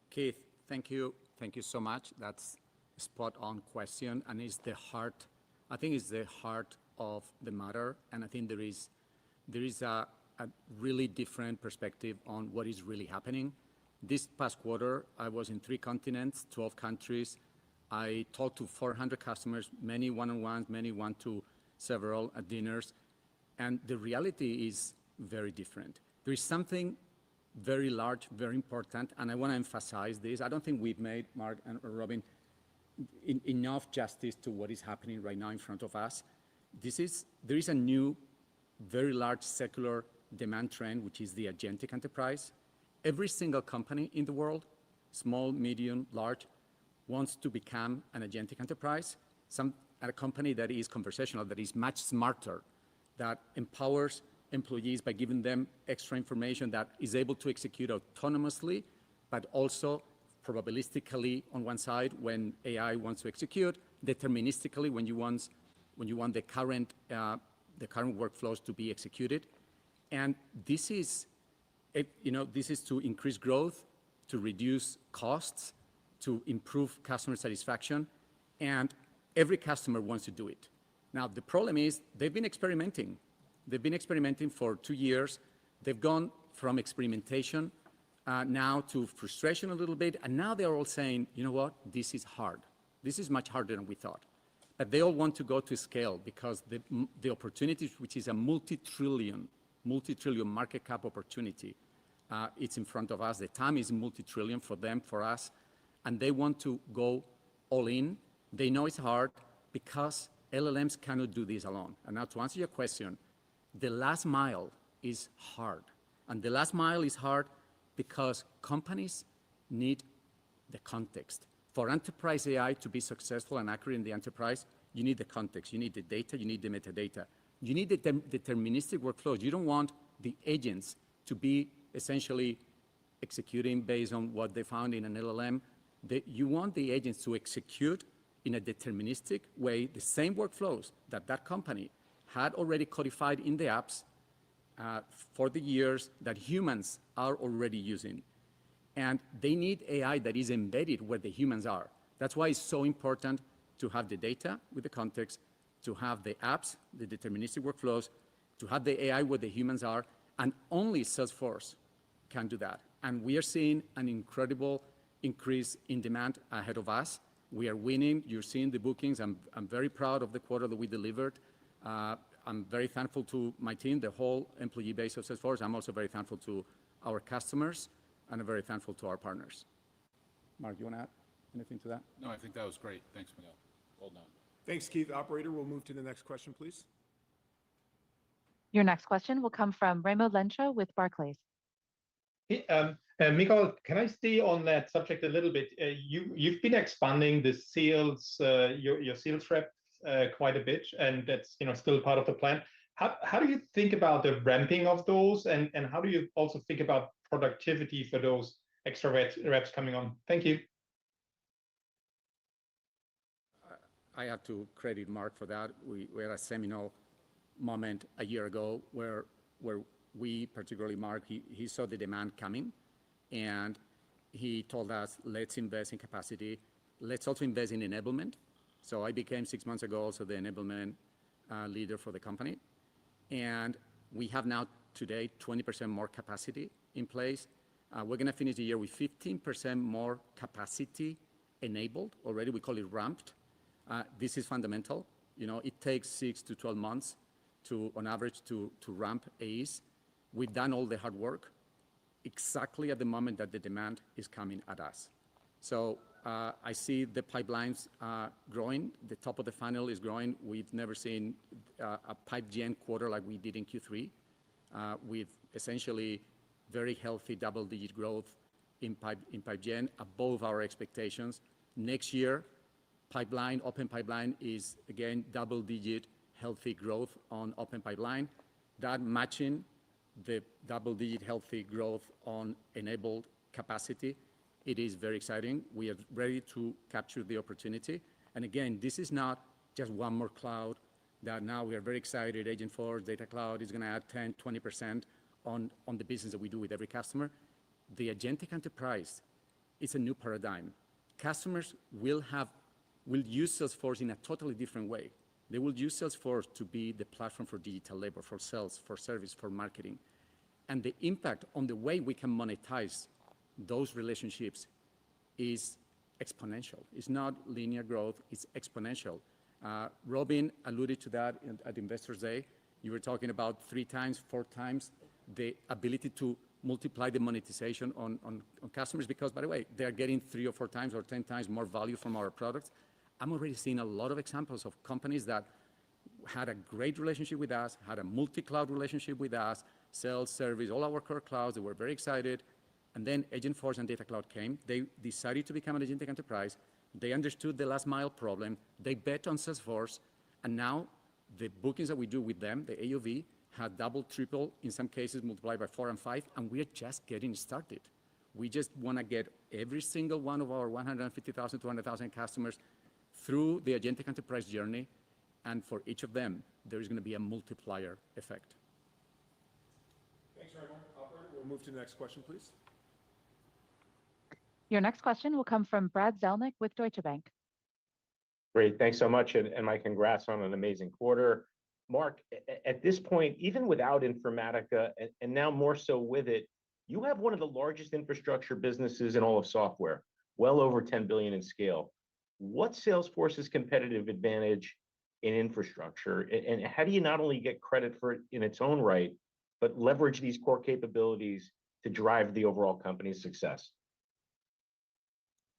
Keith, thank you. Thank you so much. That's a spot-on question, and it's the heart. I think it's the heart of the matter, and I think there is a really different perspective on what is really happening. This past quarter, I was in 3 continents, 12 countries. I talked to 400 customers, many one-on-ones, many one-to-several at dinners, and the reality is very different. There is something very large, very important, and I want to emphasize this. I don't think we've made, Mark and Robin, enough justice to what is happening right now in front of us. There is a new, very large secular demand trend, which is the agentic enterprise. Every single company in the world, small, medium, large, wants to become an agentic enterprise, a company that is conversational, that is much smarter, that empowers employees by giving them extra information, that is able to execute autonomously, but also probabilistically on one side when AI wants to execute, deterministically when you want the current workflows to be executed. And this is to increase growth, to reduce costs, to improve customer satisfaction, and every customer wants to do it. Now, the problem is they've been experimenting. They've been experimenting for 2 years. They've gone from experimentation now to frustration a little bit, and now they're all saying, you know what, this is hard. This is much harder than we thought. But they all want to go to scale because the opportunities, which is a multi-trillion market cap opportunity, it's in front of us. The time is multi-trillion for them, for us, and they want to go all in. They know it's hard because LLMs cannot do this alone. And now to answer your question, the last mile is hard. And the last mile is hard because companies need the context. For enterprise AI to be successful and accurate in the enterprise, you need the context, you need the data, you need the metadata. You need the deterministic workflows. You don't want the agents to be essentially executing based on what they found in an LLM. You want the agents to execute in a deterministic way the same workflows that that company had already codified in the apps for the years that humans are already using. And they need AI that is embedded where the humans are. That's why it's so important to have the data with the context, to have the apps, the deterministic workflows, to have the AI where the humans are, and only Salesforce can do that. And we are seeing an incredible increase in demand ahead of us. We are winning. You're seeing the bookings. I'm very proud of the quarter that we delivered. I'm very thankful to my team, the whole employee base of Salesforce. I'm also very thankful to our customers, and I'm very thankful to our partners. Mark, you want to add anything to that? No, I think that was great. Thanks, Miguel. Well done. Thanks, Keith. Operator, we'll move to the next question, please. Your next question will come from Raimo Lenschow with Barclays. Hey, Miguel, can I stay on that subject a little bit? You've been expanding the sales, your sales reps quite a bit, and that's still part of the plan. How do you think about the ramping of those, and how do you also think about productivity for those extra reps coming on? Thank you. I have to credit Mark for that. We had a seminal moment a year ago where we, particularly Mark, he saw the demand coming, and he told us, let's invest in capacity. Let's also invest in enablement. So I became 6 months ago also the enablement leader for the company. And we have now today 20% more capacity in place. We're going to finish the year with 15% more capacity enabled already. We call it ramped. This is fundamental. It takes 6 to 12 months on average to ramp AEs. We've done all the hard work exactly at the moment that the demand is coming at us. So I see the pipelines growing. The top of the funnel is growing. We've never seen a pipe gen quarter like we did in Q3, with essentially very healthy double-digit growth in pipe gen above our expectations. Next year, open pipeline is again double-digit healthy growth on open pipeline. That matching the double-digit healthy growth on enabled capacity. It is very exciting. We are ready to capture the opportunity. And again, this is not just one more cloud that now we are very excited. Agentforce, Data Cloud is going to add 10, 20% on the business that we do with every customer. The agentic enterprise is a new paradigm. Customers will use Salesforce in a totally different way. They will use Salesforce to be the platform for digital labor, for sales, for service, for marketing. And the impact on the way we can monetize those relationships is exponential. It's not linear growth, it's exponential. Robin alluded to that at Investors Day. You were talking about 3 times, 4 times the ability to multiply the monetization on customers because, by the way, they're getting 3 or 4 times or 10 times more value from our products. I'm already seeing a lot of examples of companies that had a great relationship with us, had a multi-cloud relationship with us, sales, service, all our core clouds. They were very excited. And then Agentforce and Data Cloud came. They decided to become an agentic enterprise. They understood the last mile problem. They bet on Salesforce. And now the bookings that we do with them, the AOV, had double, triple, in some cases multiplied by 4 and 5. And we are just getting started. We just want to get every single one of our 150,000, 200,000 customers through the agentic enterprise journey. And for each of them, there is going to be a multiplier effect. Thanks, Raimo. Operator, we'll move to the next question, please. Your next question will come from Brad Zelnick with Deutsche Bank. Great, thanks so much, and my congrats on an amazing quarter. Mark, at this point, even without Informatica, and now more so with it, you have one of the largest infrastructure businesses in all of software, well over 10 billion in scale. What's Salesforce's competitive advantage in infrastructure? And how do you not only get credit for it in its own right, but leverage these core capabilities to drive the overall company's success?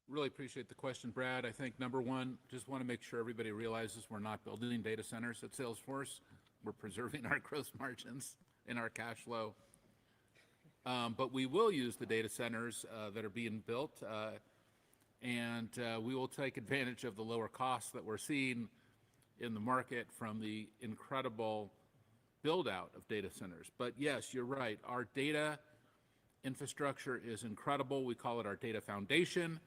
Really appreciate the question, Brad. I think number one, just want to make sure everybody realizes we're not building data centers at Salesforce. We're preserving our gross margins and our cash flow. But we will use the data centers that are being built, and we will take advantage of the lower costs that we're seeing in the market from the incredible build out of data centers. But yes, you're right. Our data infrastructure is incredible. We call it our data foundation.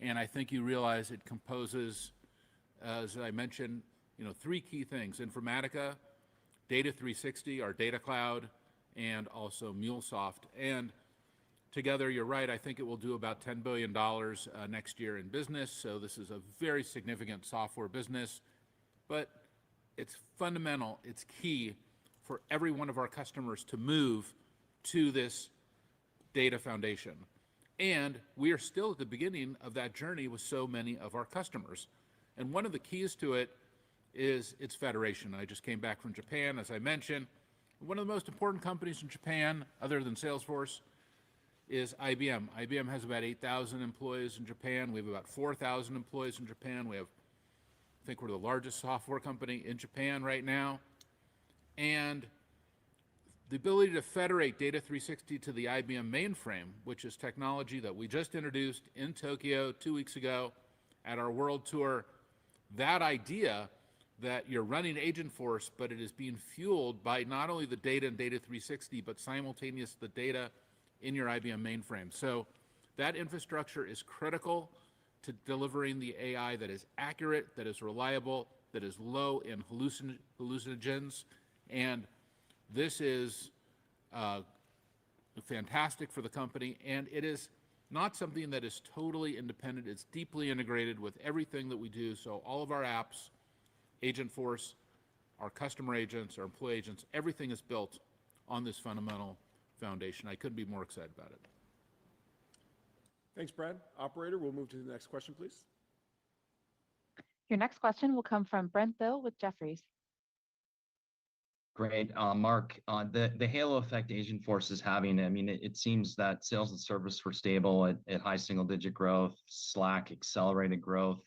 And I think you realize it composes, as I mentioned, 3 key things: Informatica, Data 360, our data cloud, and also MuleSoft. And together, you're right, I think it will do about $10 billion next year in business. So this is a very significant software business, but it's fundamental, it's key for every one of our customers to move to this data foundation. And we are still at the beginning of that journey with so many of our customers. And one of the keys to it is its federation. I just came back from Japan, as I mentioned. One of the most important companies in Japan, other than Salesforce, is IBM. IBM has about 8,000 employees in Japan. We have about 4,000 employees in Japan. I think we're the largest software company in Japan right now. And the ability to federate Data 360 to the IBM mainframe, which is technology that we just introduced in Tokyo 2 weeks ago at our world tour, that idea that you're running Agentforce, but it is being fueled by not only the data in Data 360, but simultaneous the data in your IBM mainframe. So that infrastructure is critical to delivering the AI that is accurate, that is reliable, that is low in hallucinogens. And this is fantastic for the company, and it is not something that is totally independent. It's deeply integrated with everything that we do. So all of our apps, Agentforce, our customer agents, our employee agents, everything is built on this fundamental foundation. I couldn't be more excited about it. Thanks, Brad. Operator, we'll move to the next question, please. Your next question will come from Brent Thill with Jefferies. Great. Mark, the halo effect Agentforce is having, I mean, it seems that sales and service were stable at high single-digit growth, Slack accelerated growth.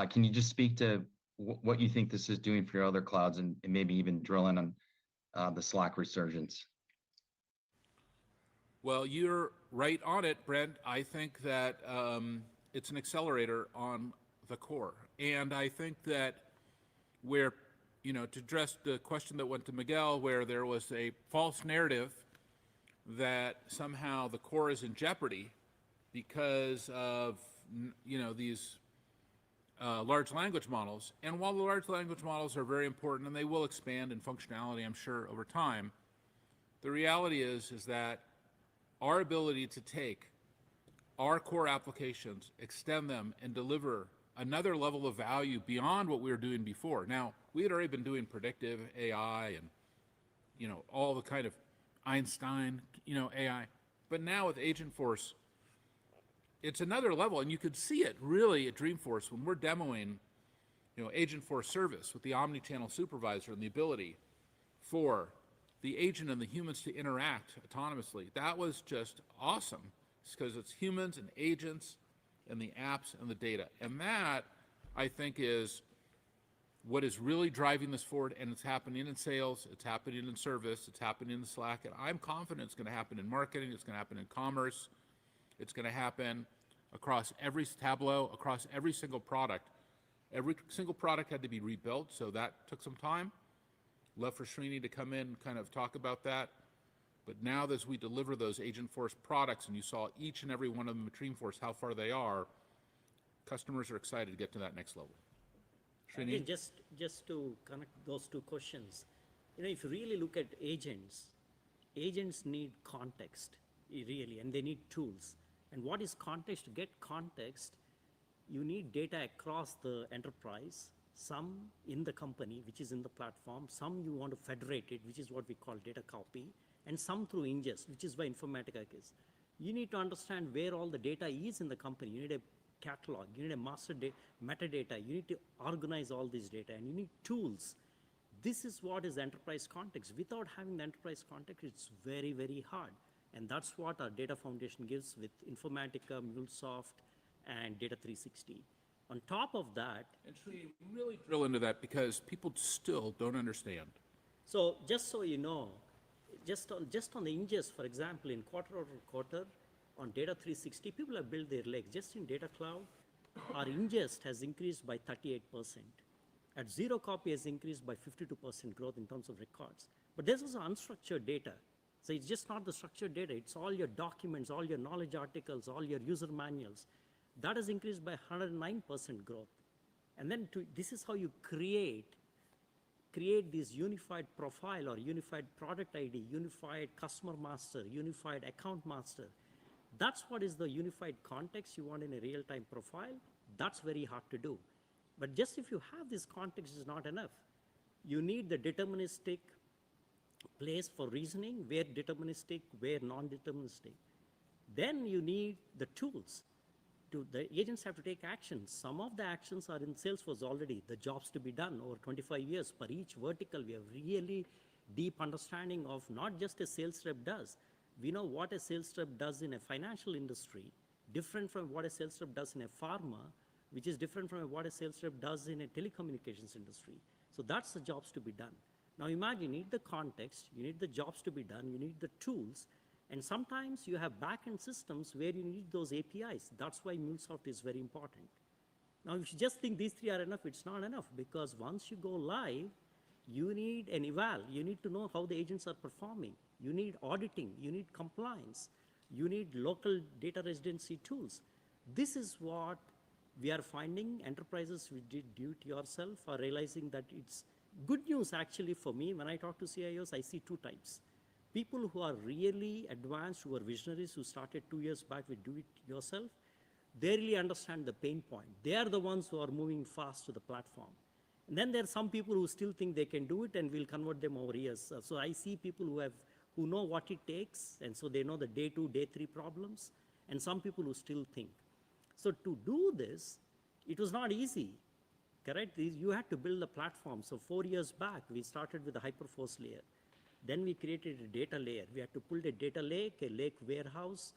Can you just speak to what you think this is doing for your other clouds and maybe even drill in on the Slack resurgence? Well, you're right on it, Brent. I think that it's an accelerator on the core. And I think that where, to address the question that went to Miguel, where there was a false narrative that somehow the core is in jeopardy because of, these large language models. And while the large language models are very important and they will expand in functionality, I'm sure, over time, the reality is that our ability to take our core applications, extend them, and deliver another level of value beyond what we were doing before. Now, we had already been doing predictive AI and, all the kind of Einstein, AI. But now with Agentforce, it's another level, and you could see it really at Dreamforce when we're demoing, Agentforce service with the omnichannel supervisor and the ability for the agent and the humans to interact autonomously. That was just awesome because it's humans and agents and the apps and the data. And that, I think, is what is really driving this forward, and it's happening in sales, it's happening in service, it's happening in Slack, and I'm confident it's going to happen in marketing, it's going to happen in commerce, it's going to happen across every Tableau, across every single product. Every single product had to be rebuilt, so that took some time. Love for Srini to come in and kind of talk about that. But now as we deliver those Agentforce products, and you saw each and every one of them at Dreamforce, how far they are, customers are excited to get to that next level. Srini? Again, just to connect those two questions, if you really look at agents need context, really, and they need tools. And what is context? To get context, you need data across the enterprise, some in the company, which is in the platform, some you want to federate it, which is what we call data copy, and some through ingest, which is why Informatica is. You need to understand where all the data is in the company. You need a catalog, you need a master metadata, you need to organize all this data, and you need tools. This is what is enterprise context. Without having the enterprise context, it's very, very hard. And that's what our data foundation gives with Informatica, MuleSoft, and Data 360. On top of that, And Srini, really drill into that because people still don't understand. so just so you know, just on the ingest, for example, in quarter-over-quarter on Data 360, people have built their legs. Just in Data Cloud, our ingest has increased by 38%. At zero copy has increased by 52% growth in terms of records. But there's also unstructured data. So it's just not the structured data. It's all your documents, all your knowledge articles, all your user manuals. That has increased by 109% growth. And then this is how you create this unified profile or unified product ID, unified customer master, unified account master. That's what is the unified context you want in a real-time profile. That's very hard to do. But just if you have this context is not enough. You need the deterministic place for reasoning, where deterministic, where non-deterministic. Then you need the tools. The agents have to take actions. Some of the actions are in Salesforce already, the jobs to be done over 25 years. Per each vertical, we have really deep understanding of not just a sales rep does. We know what a sales rep does in a financial industry, different from what a sales rep does in a pharma, which is different from what a sales rep does in a telecommunications industry. So that's the jobs to be done. Now imagine, you need the context, you need the jobs to be done, you need the tools, and sometimes you have back-end systems where you need those APIs. That's why MuleSoft is very important. Now, if you just think these three are enough, it's not enough, because once you go live, you need an eval. You need to know how the agents are performing. You need auditing, you need compliance, you need local data residency tools. This is what we are finding. Enterprises who did do it yourself are realizing that it's good news actually for me. When I talk to CIOs, I see two types. People who are really advanced, who are visionaries, who started 2 years back with do it yourself, they really understand the pain point. They are the ones who are moving fast to the platform. And then there are some people who still think they can do it, and we'll convert them over years. So I see people who know what it takes, and so they know the day 2, day 3 problems, and some people who still think. So to do this, it was not easy, correct? You had to build a platform. So 4 years back, we started with a Hyperforce layer. Then we created a data layer. We had to pull a data lake, a lake warehouse.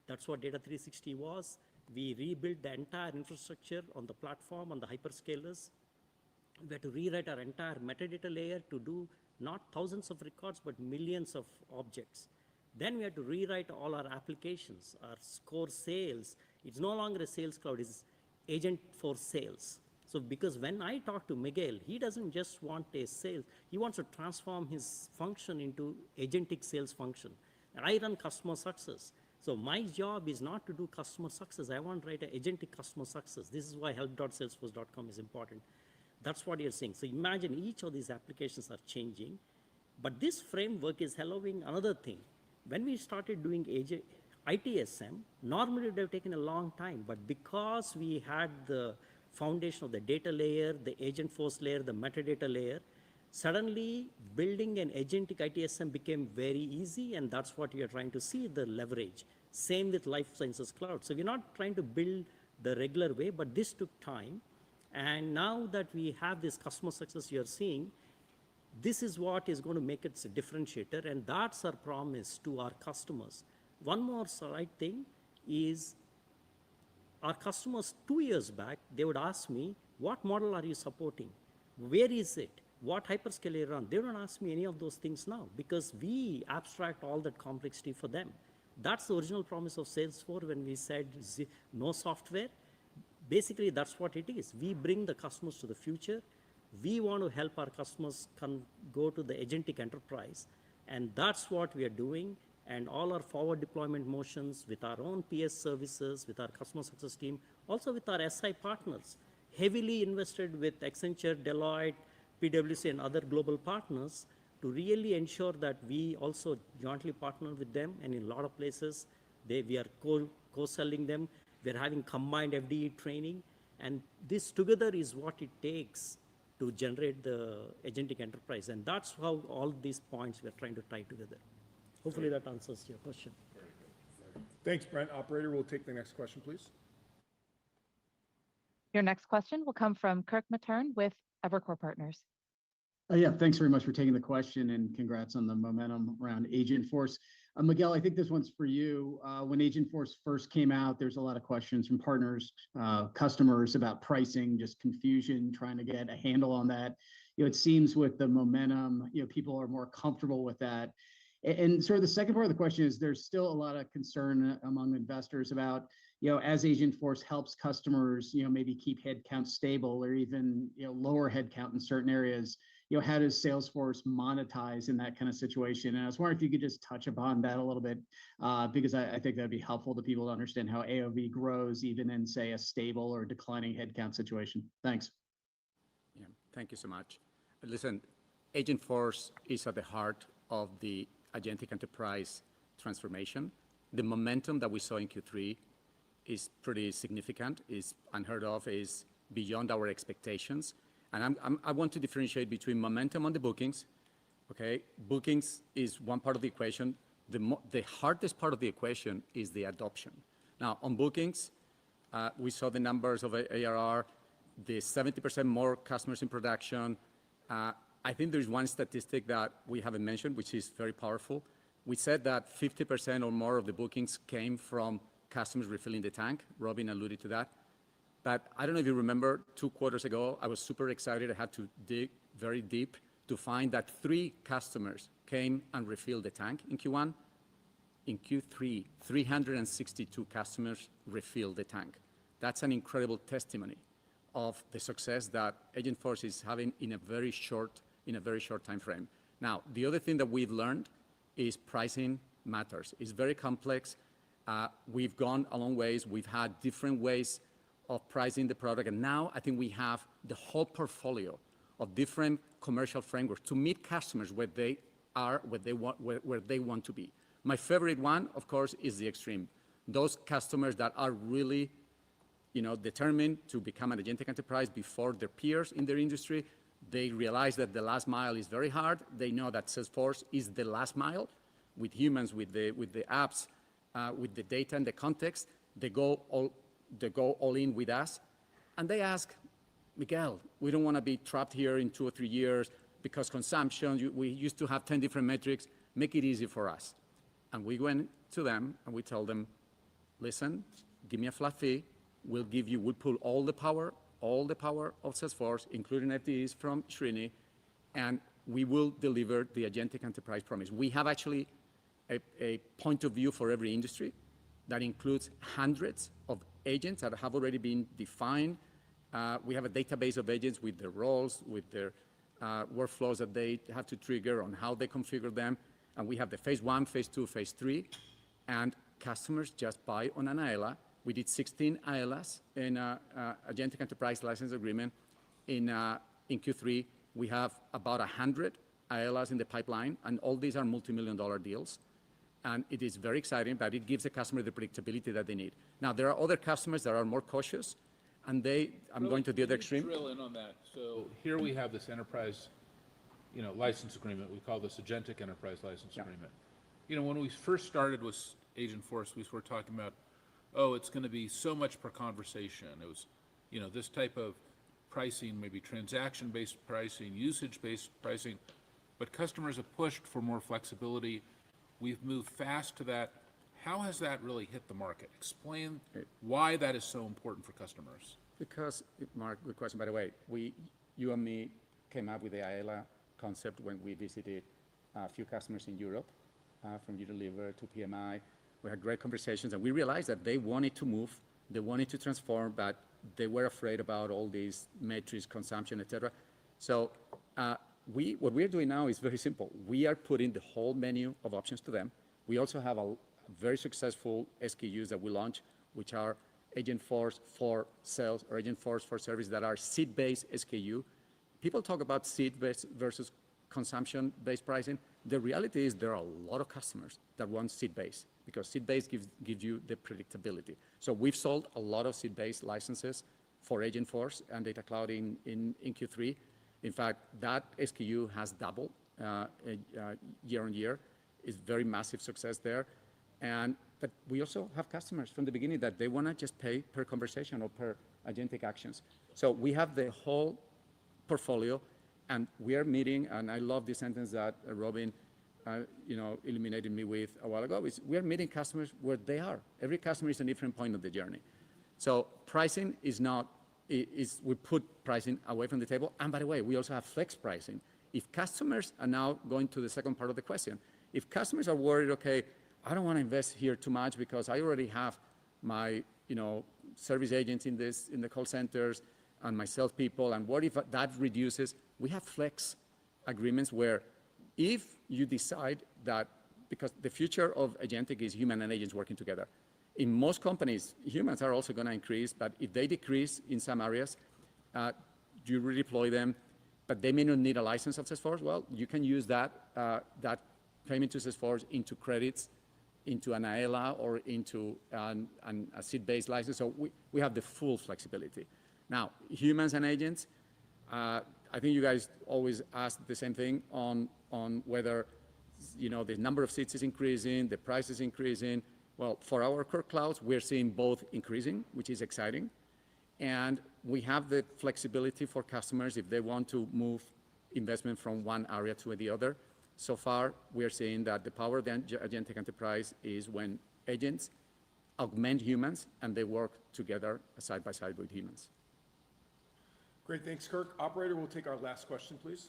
That's what Data 360 was. We rebuilt the entire infrastructure on the platform, on the hyperscalers. We had to rewrite our entire metadata layer to do not thousands of records, but millions of objects. Then we had to rewrite all our applications, our core sales. It's no longer a sales cloud, it's Agentforce sales. So because when I talk to Miguel, he doesn't just want a sales, he wants to transform his function into agentic sales function. And I run customer success. So my job is not to do customer success. I want to write an agentic customer success. This is why help.salesforce.com is important. That's what you're saying. So imagine each of these applications are changing, but this framework is allowing another thing. When we started doing ITSM, normally it would have taken a long time, but because we had the foundation of the data layer, the Agentforce layer, the metadata layer, suddenly building an agentic ITSM became very easy, and that's what we are trying to see, the leverage. Same with Life Sciences Cloud. So we're not trying to build the regular way, but this took time. And now that we have this customer success you're seeing, this is what is going to make it a differentiator, and that's our promise to our customers. One more side thing is our customers 2 years back, they would ask me, what model are you supporting? Where is it? What hyperscaler you run? They don't ask me any of those things now because we abstract all that complexity for them. That's the original promise of Salesforce when we said no software. Basically, that's what it is. We bring the customers to the future. We want to help our customers go to the agentic enterprise, and that's what we are doing. And all our forward deployment motions with our own PS services, with our customer success team, also with our SI partners, heavily invested with Accenture, Deloitte, PwC, and other global partners to really ensure that we also jointly partner with them. And in a lot of places, we are co-selling them. We're having combined FDE training. And this together is what it takes to generate the agentic enterprise. And that's how all these points we're trying to tie together. Hopefully that answers your question. Thanks, Brent. Operator, we'll take the next question, please. Your next question will come from Kirk Materne with Evercore Partners. Yeah, thanks very much for taking the question, and congrats on the momentum around Agentforce. Miguel, I think this one's for you. When Agentforce first came out, there's a lot of questions from partners, customers about pricing, just confusion, trying to get a handle on that. It seems with the momentum, people are more comfortable with that. And sort of the second part of the question is there's still a lot of concern among investors about, as Agentforce helps customers, maybe keep headcount stable or even, lower headcount in certain areas, how does Salesforce monetize in that kind of situation? And I was wondering if you could just touch upon that a little bit, because I think that'd be helpful to people to understand how AOV grows even in, say, a stable or declining headcount situation. Thanks. Yeah, thank you so much. Listen, Agentforce is at the heart of the agentic enterprise transformation. The momentum that we saw in Q3 is pretty significant, is unheard of, is beyond our expectations. And I want to differentiate between momentum on the bookings okay? Bookings is one part of the equation. The hardest part of the equation is the adoption. Now, on bookings, we saw the numbers of ARR, the 70% more customers in production. I think there's one statistic that we haven't mentioned, which is very powerful. We said that 50% or more of the bookings came from customers refilling the tank. Robin alluded to that. But I don't know if you remember, 2 quarters ago, I was super excited. I had to dig very deep to find that 3 customers came and refilled the tank in Q1. In Q3, 362 customers refilled the tank. That's an incredible testimony of the success that Agentforce is having in a very short time frame. Now, the other thing that we've learned is pricing matters. It's very complex. We've gone a long ways. We've had different ways of pricing the product, and now I think we have the whole portfolio of different commercial frameworks to meet customers where they are, where they want to be. My favorite one, of course, is the extreme. Those customers that are really, determined to become an agentic enterprise before their peers in their industry. They realize that the last mile is very hard. They know that Salesforce is the last mile with humans, with the apps, with the data and the context. They go all in with us, and they ask, Miguel, we don't want to be trapped here in 2 or 3 years because consumption, we used to have 10 different metrics. Make it easy for us. And we went to them and we told them, listen, give me a flat fee. We'll pull all the power of Salesforce, including FDEs from Srini, and we will deliver the agentic enterprise promise. We have actually a point of view for every industry that includes hundreds of agents that have already been defined. We have a database of agents with their roles, with their workflows that they have to trigger on how they configure them. And we have the phase 1, phase 2, phase 3, and customers just buy on an AELA. We did 16 AELAs in Agentic Enterprise License Agreement. In Q3, we have about 100 AELAs in the pipeline, and all these are multi-million-dollar deals. And it is very exciting, but it gives the customer the predictability that they need. Now, there are other customers that are more cautious, and I'm going to the other extreme. Drill in on that. So here we have this enterprise, license agreement. We call this Agentic Enterprise License Agreement. When we first started with Agentforce, we were talking about, it's going to be so much per conversation. It was, this type of pricing, maybe transaction-based pricing, usage-based pricing, but customers have pushed for more flexibility. We've moved fast to that. How has that really hit the market? Explain why that is so important for customers. Because, Mark, good question, by the way. You and me came up with the AELA concept when we visited a few customers in Europe, from Unilever to PMI. We had great conversations, and we realized that they wanted to move, they wanted to transform, but they were afraid about all these metrics, consumption, et cetera. So what we're doing now is very simple. We are putting the whole menu of options to them. We also have a very successful SKUs that we launch, which are Agentforce for Sales or Agentforce for Service that are seat-based SKU. People talk about seat-based versus consumption-based pricing. The reality is there are a lot of customers that want seat-based because seat-based gives you the predictability. So we've sold a lot of seat-based licenses for Agentforce and Data Cloud in Q3. In fact, that SKU has doubled year on year. It's very massive success there. But we also have customers from the beginning that they want to just pay per conversation or per agentic actions. So we have the whole portfolio, and we are meeting, and I love the sentence that Robin illuminated me with a while ago, is we are meeting customers where they are. Every customer is a different point of the journey. So pricing we put pricing away from the table. And by the way, we also have flex pricing. If customers are now going to the second part of the question, if customers are worried, okay, I don't want to invest here too much because I already have my service agents in the call centers and my salespeople, and what if that reduces? We have flex agreements where if you decide that, because the future of agentic is human and agents working together. In most companies, humans are also going to increase, but if they decrease in some areas, you redeploy them, but they may not need a license of Salesforce. Well, you can use that payment to Salesforce into credits, into an AELA, or into a seat-based license. So we have the full flexibility. Now, humans and agents, I think you guys always ask the same thing on on whether the number of seats is increasing, the price is increasing. Well, for our core clouds, we're seeing both increasing, which is exciting. And we have the flexibility for customers if they want to move investment from one area to the other. So far, we're seeing that the power of the agentic enterprise is when agents augment humans and they work together side by side with humans. Great, thanks, Kirk. Operator, we'll take our last question, please.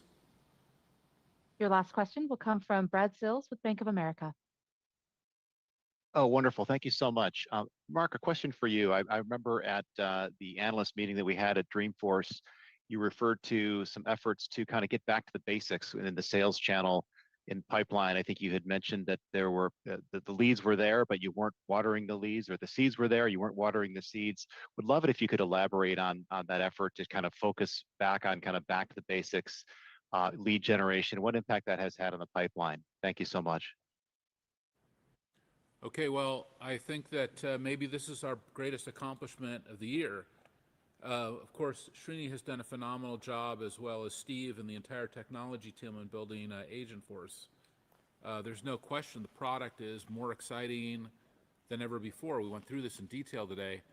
Your last question will come from Brad Sills with Bank of America. Oh, wonderful. Thank you so much. Mark, a question for you. I remember at the analyst meeting that we had at Dreamforce, you referred to some efforts to kind of get back to the basics in the sales channel in pipeline. I think you had mentioned that there were the leads were there, but you weren't watering the leads, or the seeds were there, you weren't watering the seeds. Would love it if you could elaborate on that effort to kind of focus back on kind of back to the basics, lead generation, what impact that has had on the pipeline. Thank you so much. Okay, well, I think that maybe this is our greatest accomplishment of the year. Of course, Srini has done a phenomenal job, as well as Steve and the entire technology team, in building Agentforce. There's no question the product is more exciting than ever before. We went through this in detail today.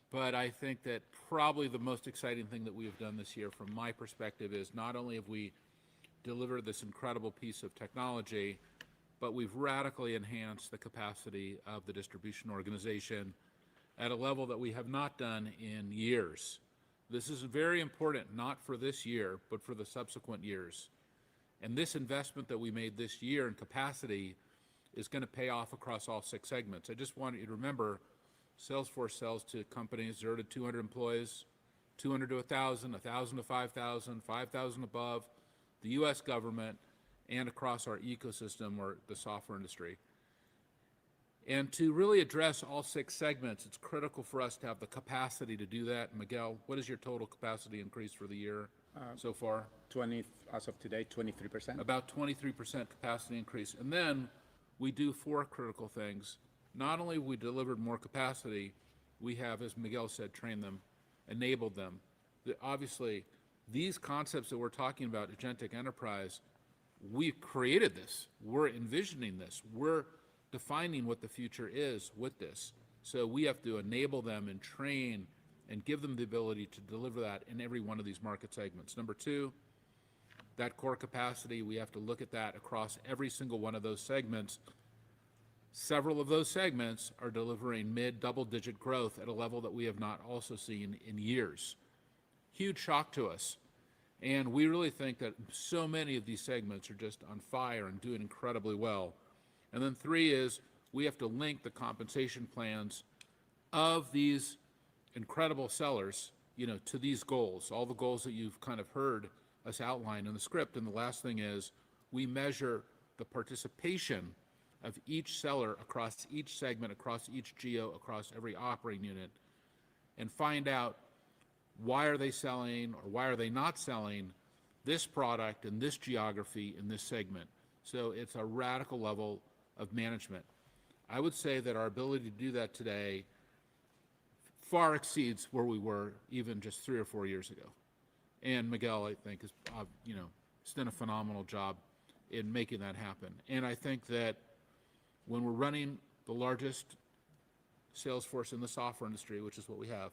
But I think that probably the most exciting thing that we have done this year, from my perspective, is not only have we delivered this incredible piece of technology, but we've radically enhanced the capacity of the distribution organization at a level that we have not done in years. This is very important, not for this year, but for the subsequent years. And this investment that we made this year in capacity is going to pay off across all 6 segments. I just want you to remember, Salesforce sells to companies 0 to 200 employees, 200 to 1,000, 1,000 to 5,000, 5,000 above, the US government, and across our ecosystem, or the software industry. And to really address all 6 segments, it's critical for us to have the capacity to do that. Miguel, what is your total capacity increase for the year so far? As of today, 23%. About 23% capacity increase. And then we do 4 critical things. Not only have we delivered more capacity, we have, as Miguel said, trained them, enabled them. Obviously, these concepts that we're talking about, agentic enterprise, we've created this. We're envisioning this. We're defining what the future is with this. So we have to enable them and train and give them the ability to deliver that in every one of these market segments. Number 2, that core capacity, we have to look at that across every single one of those segments. Several of those segments are delivering mid-double-digit growth at a level that we have not also seen in years. Huge shock to us. And we really think that so many of these segments are just on fire and doing incredibly well. And then 3 is we have to link the compensation plans of these incredible sellers, to these goals, all the goals that you've kind of heard us outline in the script. And the last thing is we measure the participation of each seller across each segment, across each geo, across every operating unit, and find out why are they selling or why are they not selling this product in this geography in this segment. So it's a radical level of management. I would say that our ability to do that today far exceeds where we were even just 3 or 4 years ago. And Miguel, I think, has done a phenomenal job in making that happen. And I think that when we're running the largest sales force in the software industry, which is what we have,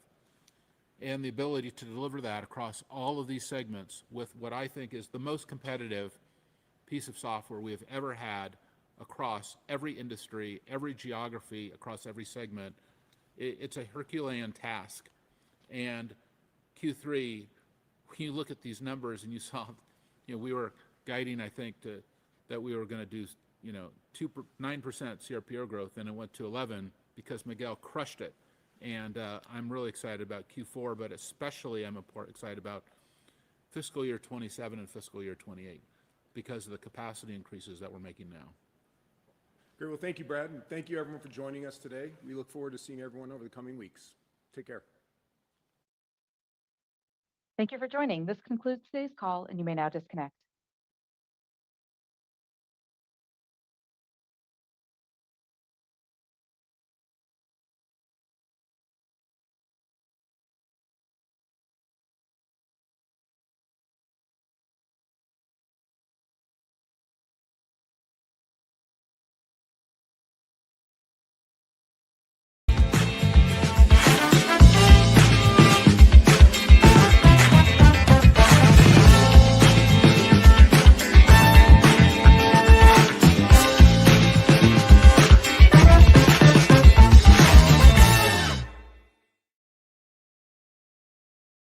and the ability to deliver that across all of these segments with what I think is the most competitive piece of software we have ever had across every industry, every geography, across every segment, it's a Herculean task. And Q3, when you look at these numbers and you saw, we were guiding, I think, that we were going to do, 9% CRPO growth, and it went to 11 because Miguel crushed it. And I'm really excited about Q4, but especially I'm excited about fiscal year 27 and fiscal year 28 because of the capacity increases that we're making now. Great. Well, thank you, Brad, and thank you, everyone, for joining us today. We look forward to seeing everyone over the coming weeks. Take care. Thank you for joining. This concludes today's call, and you may now disconnect.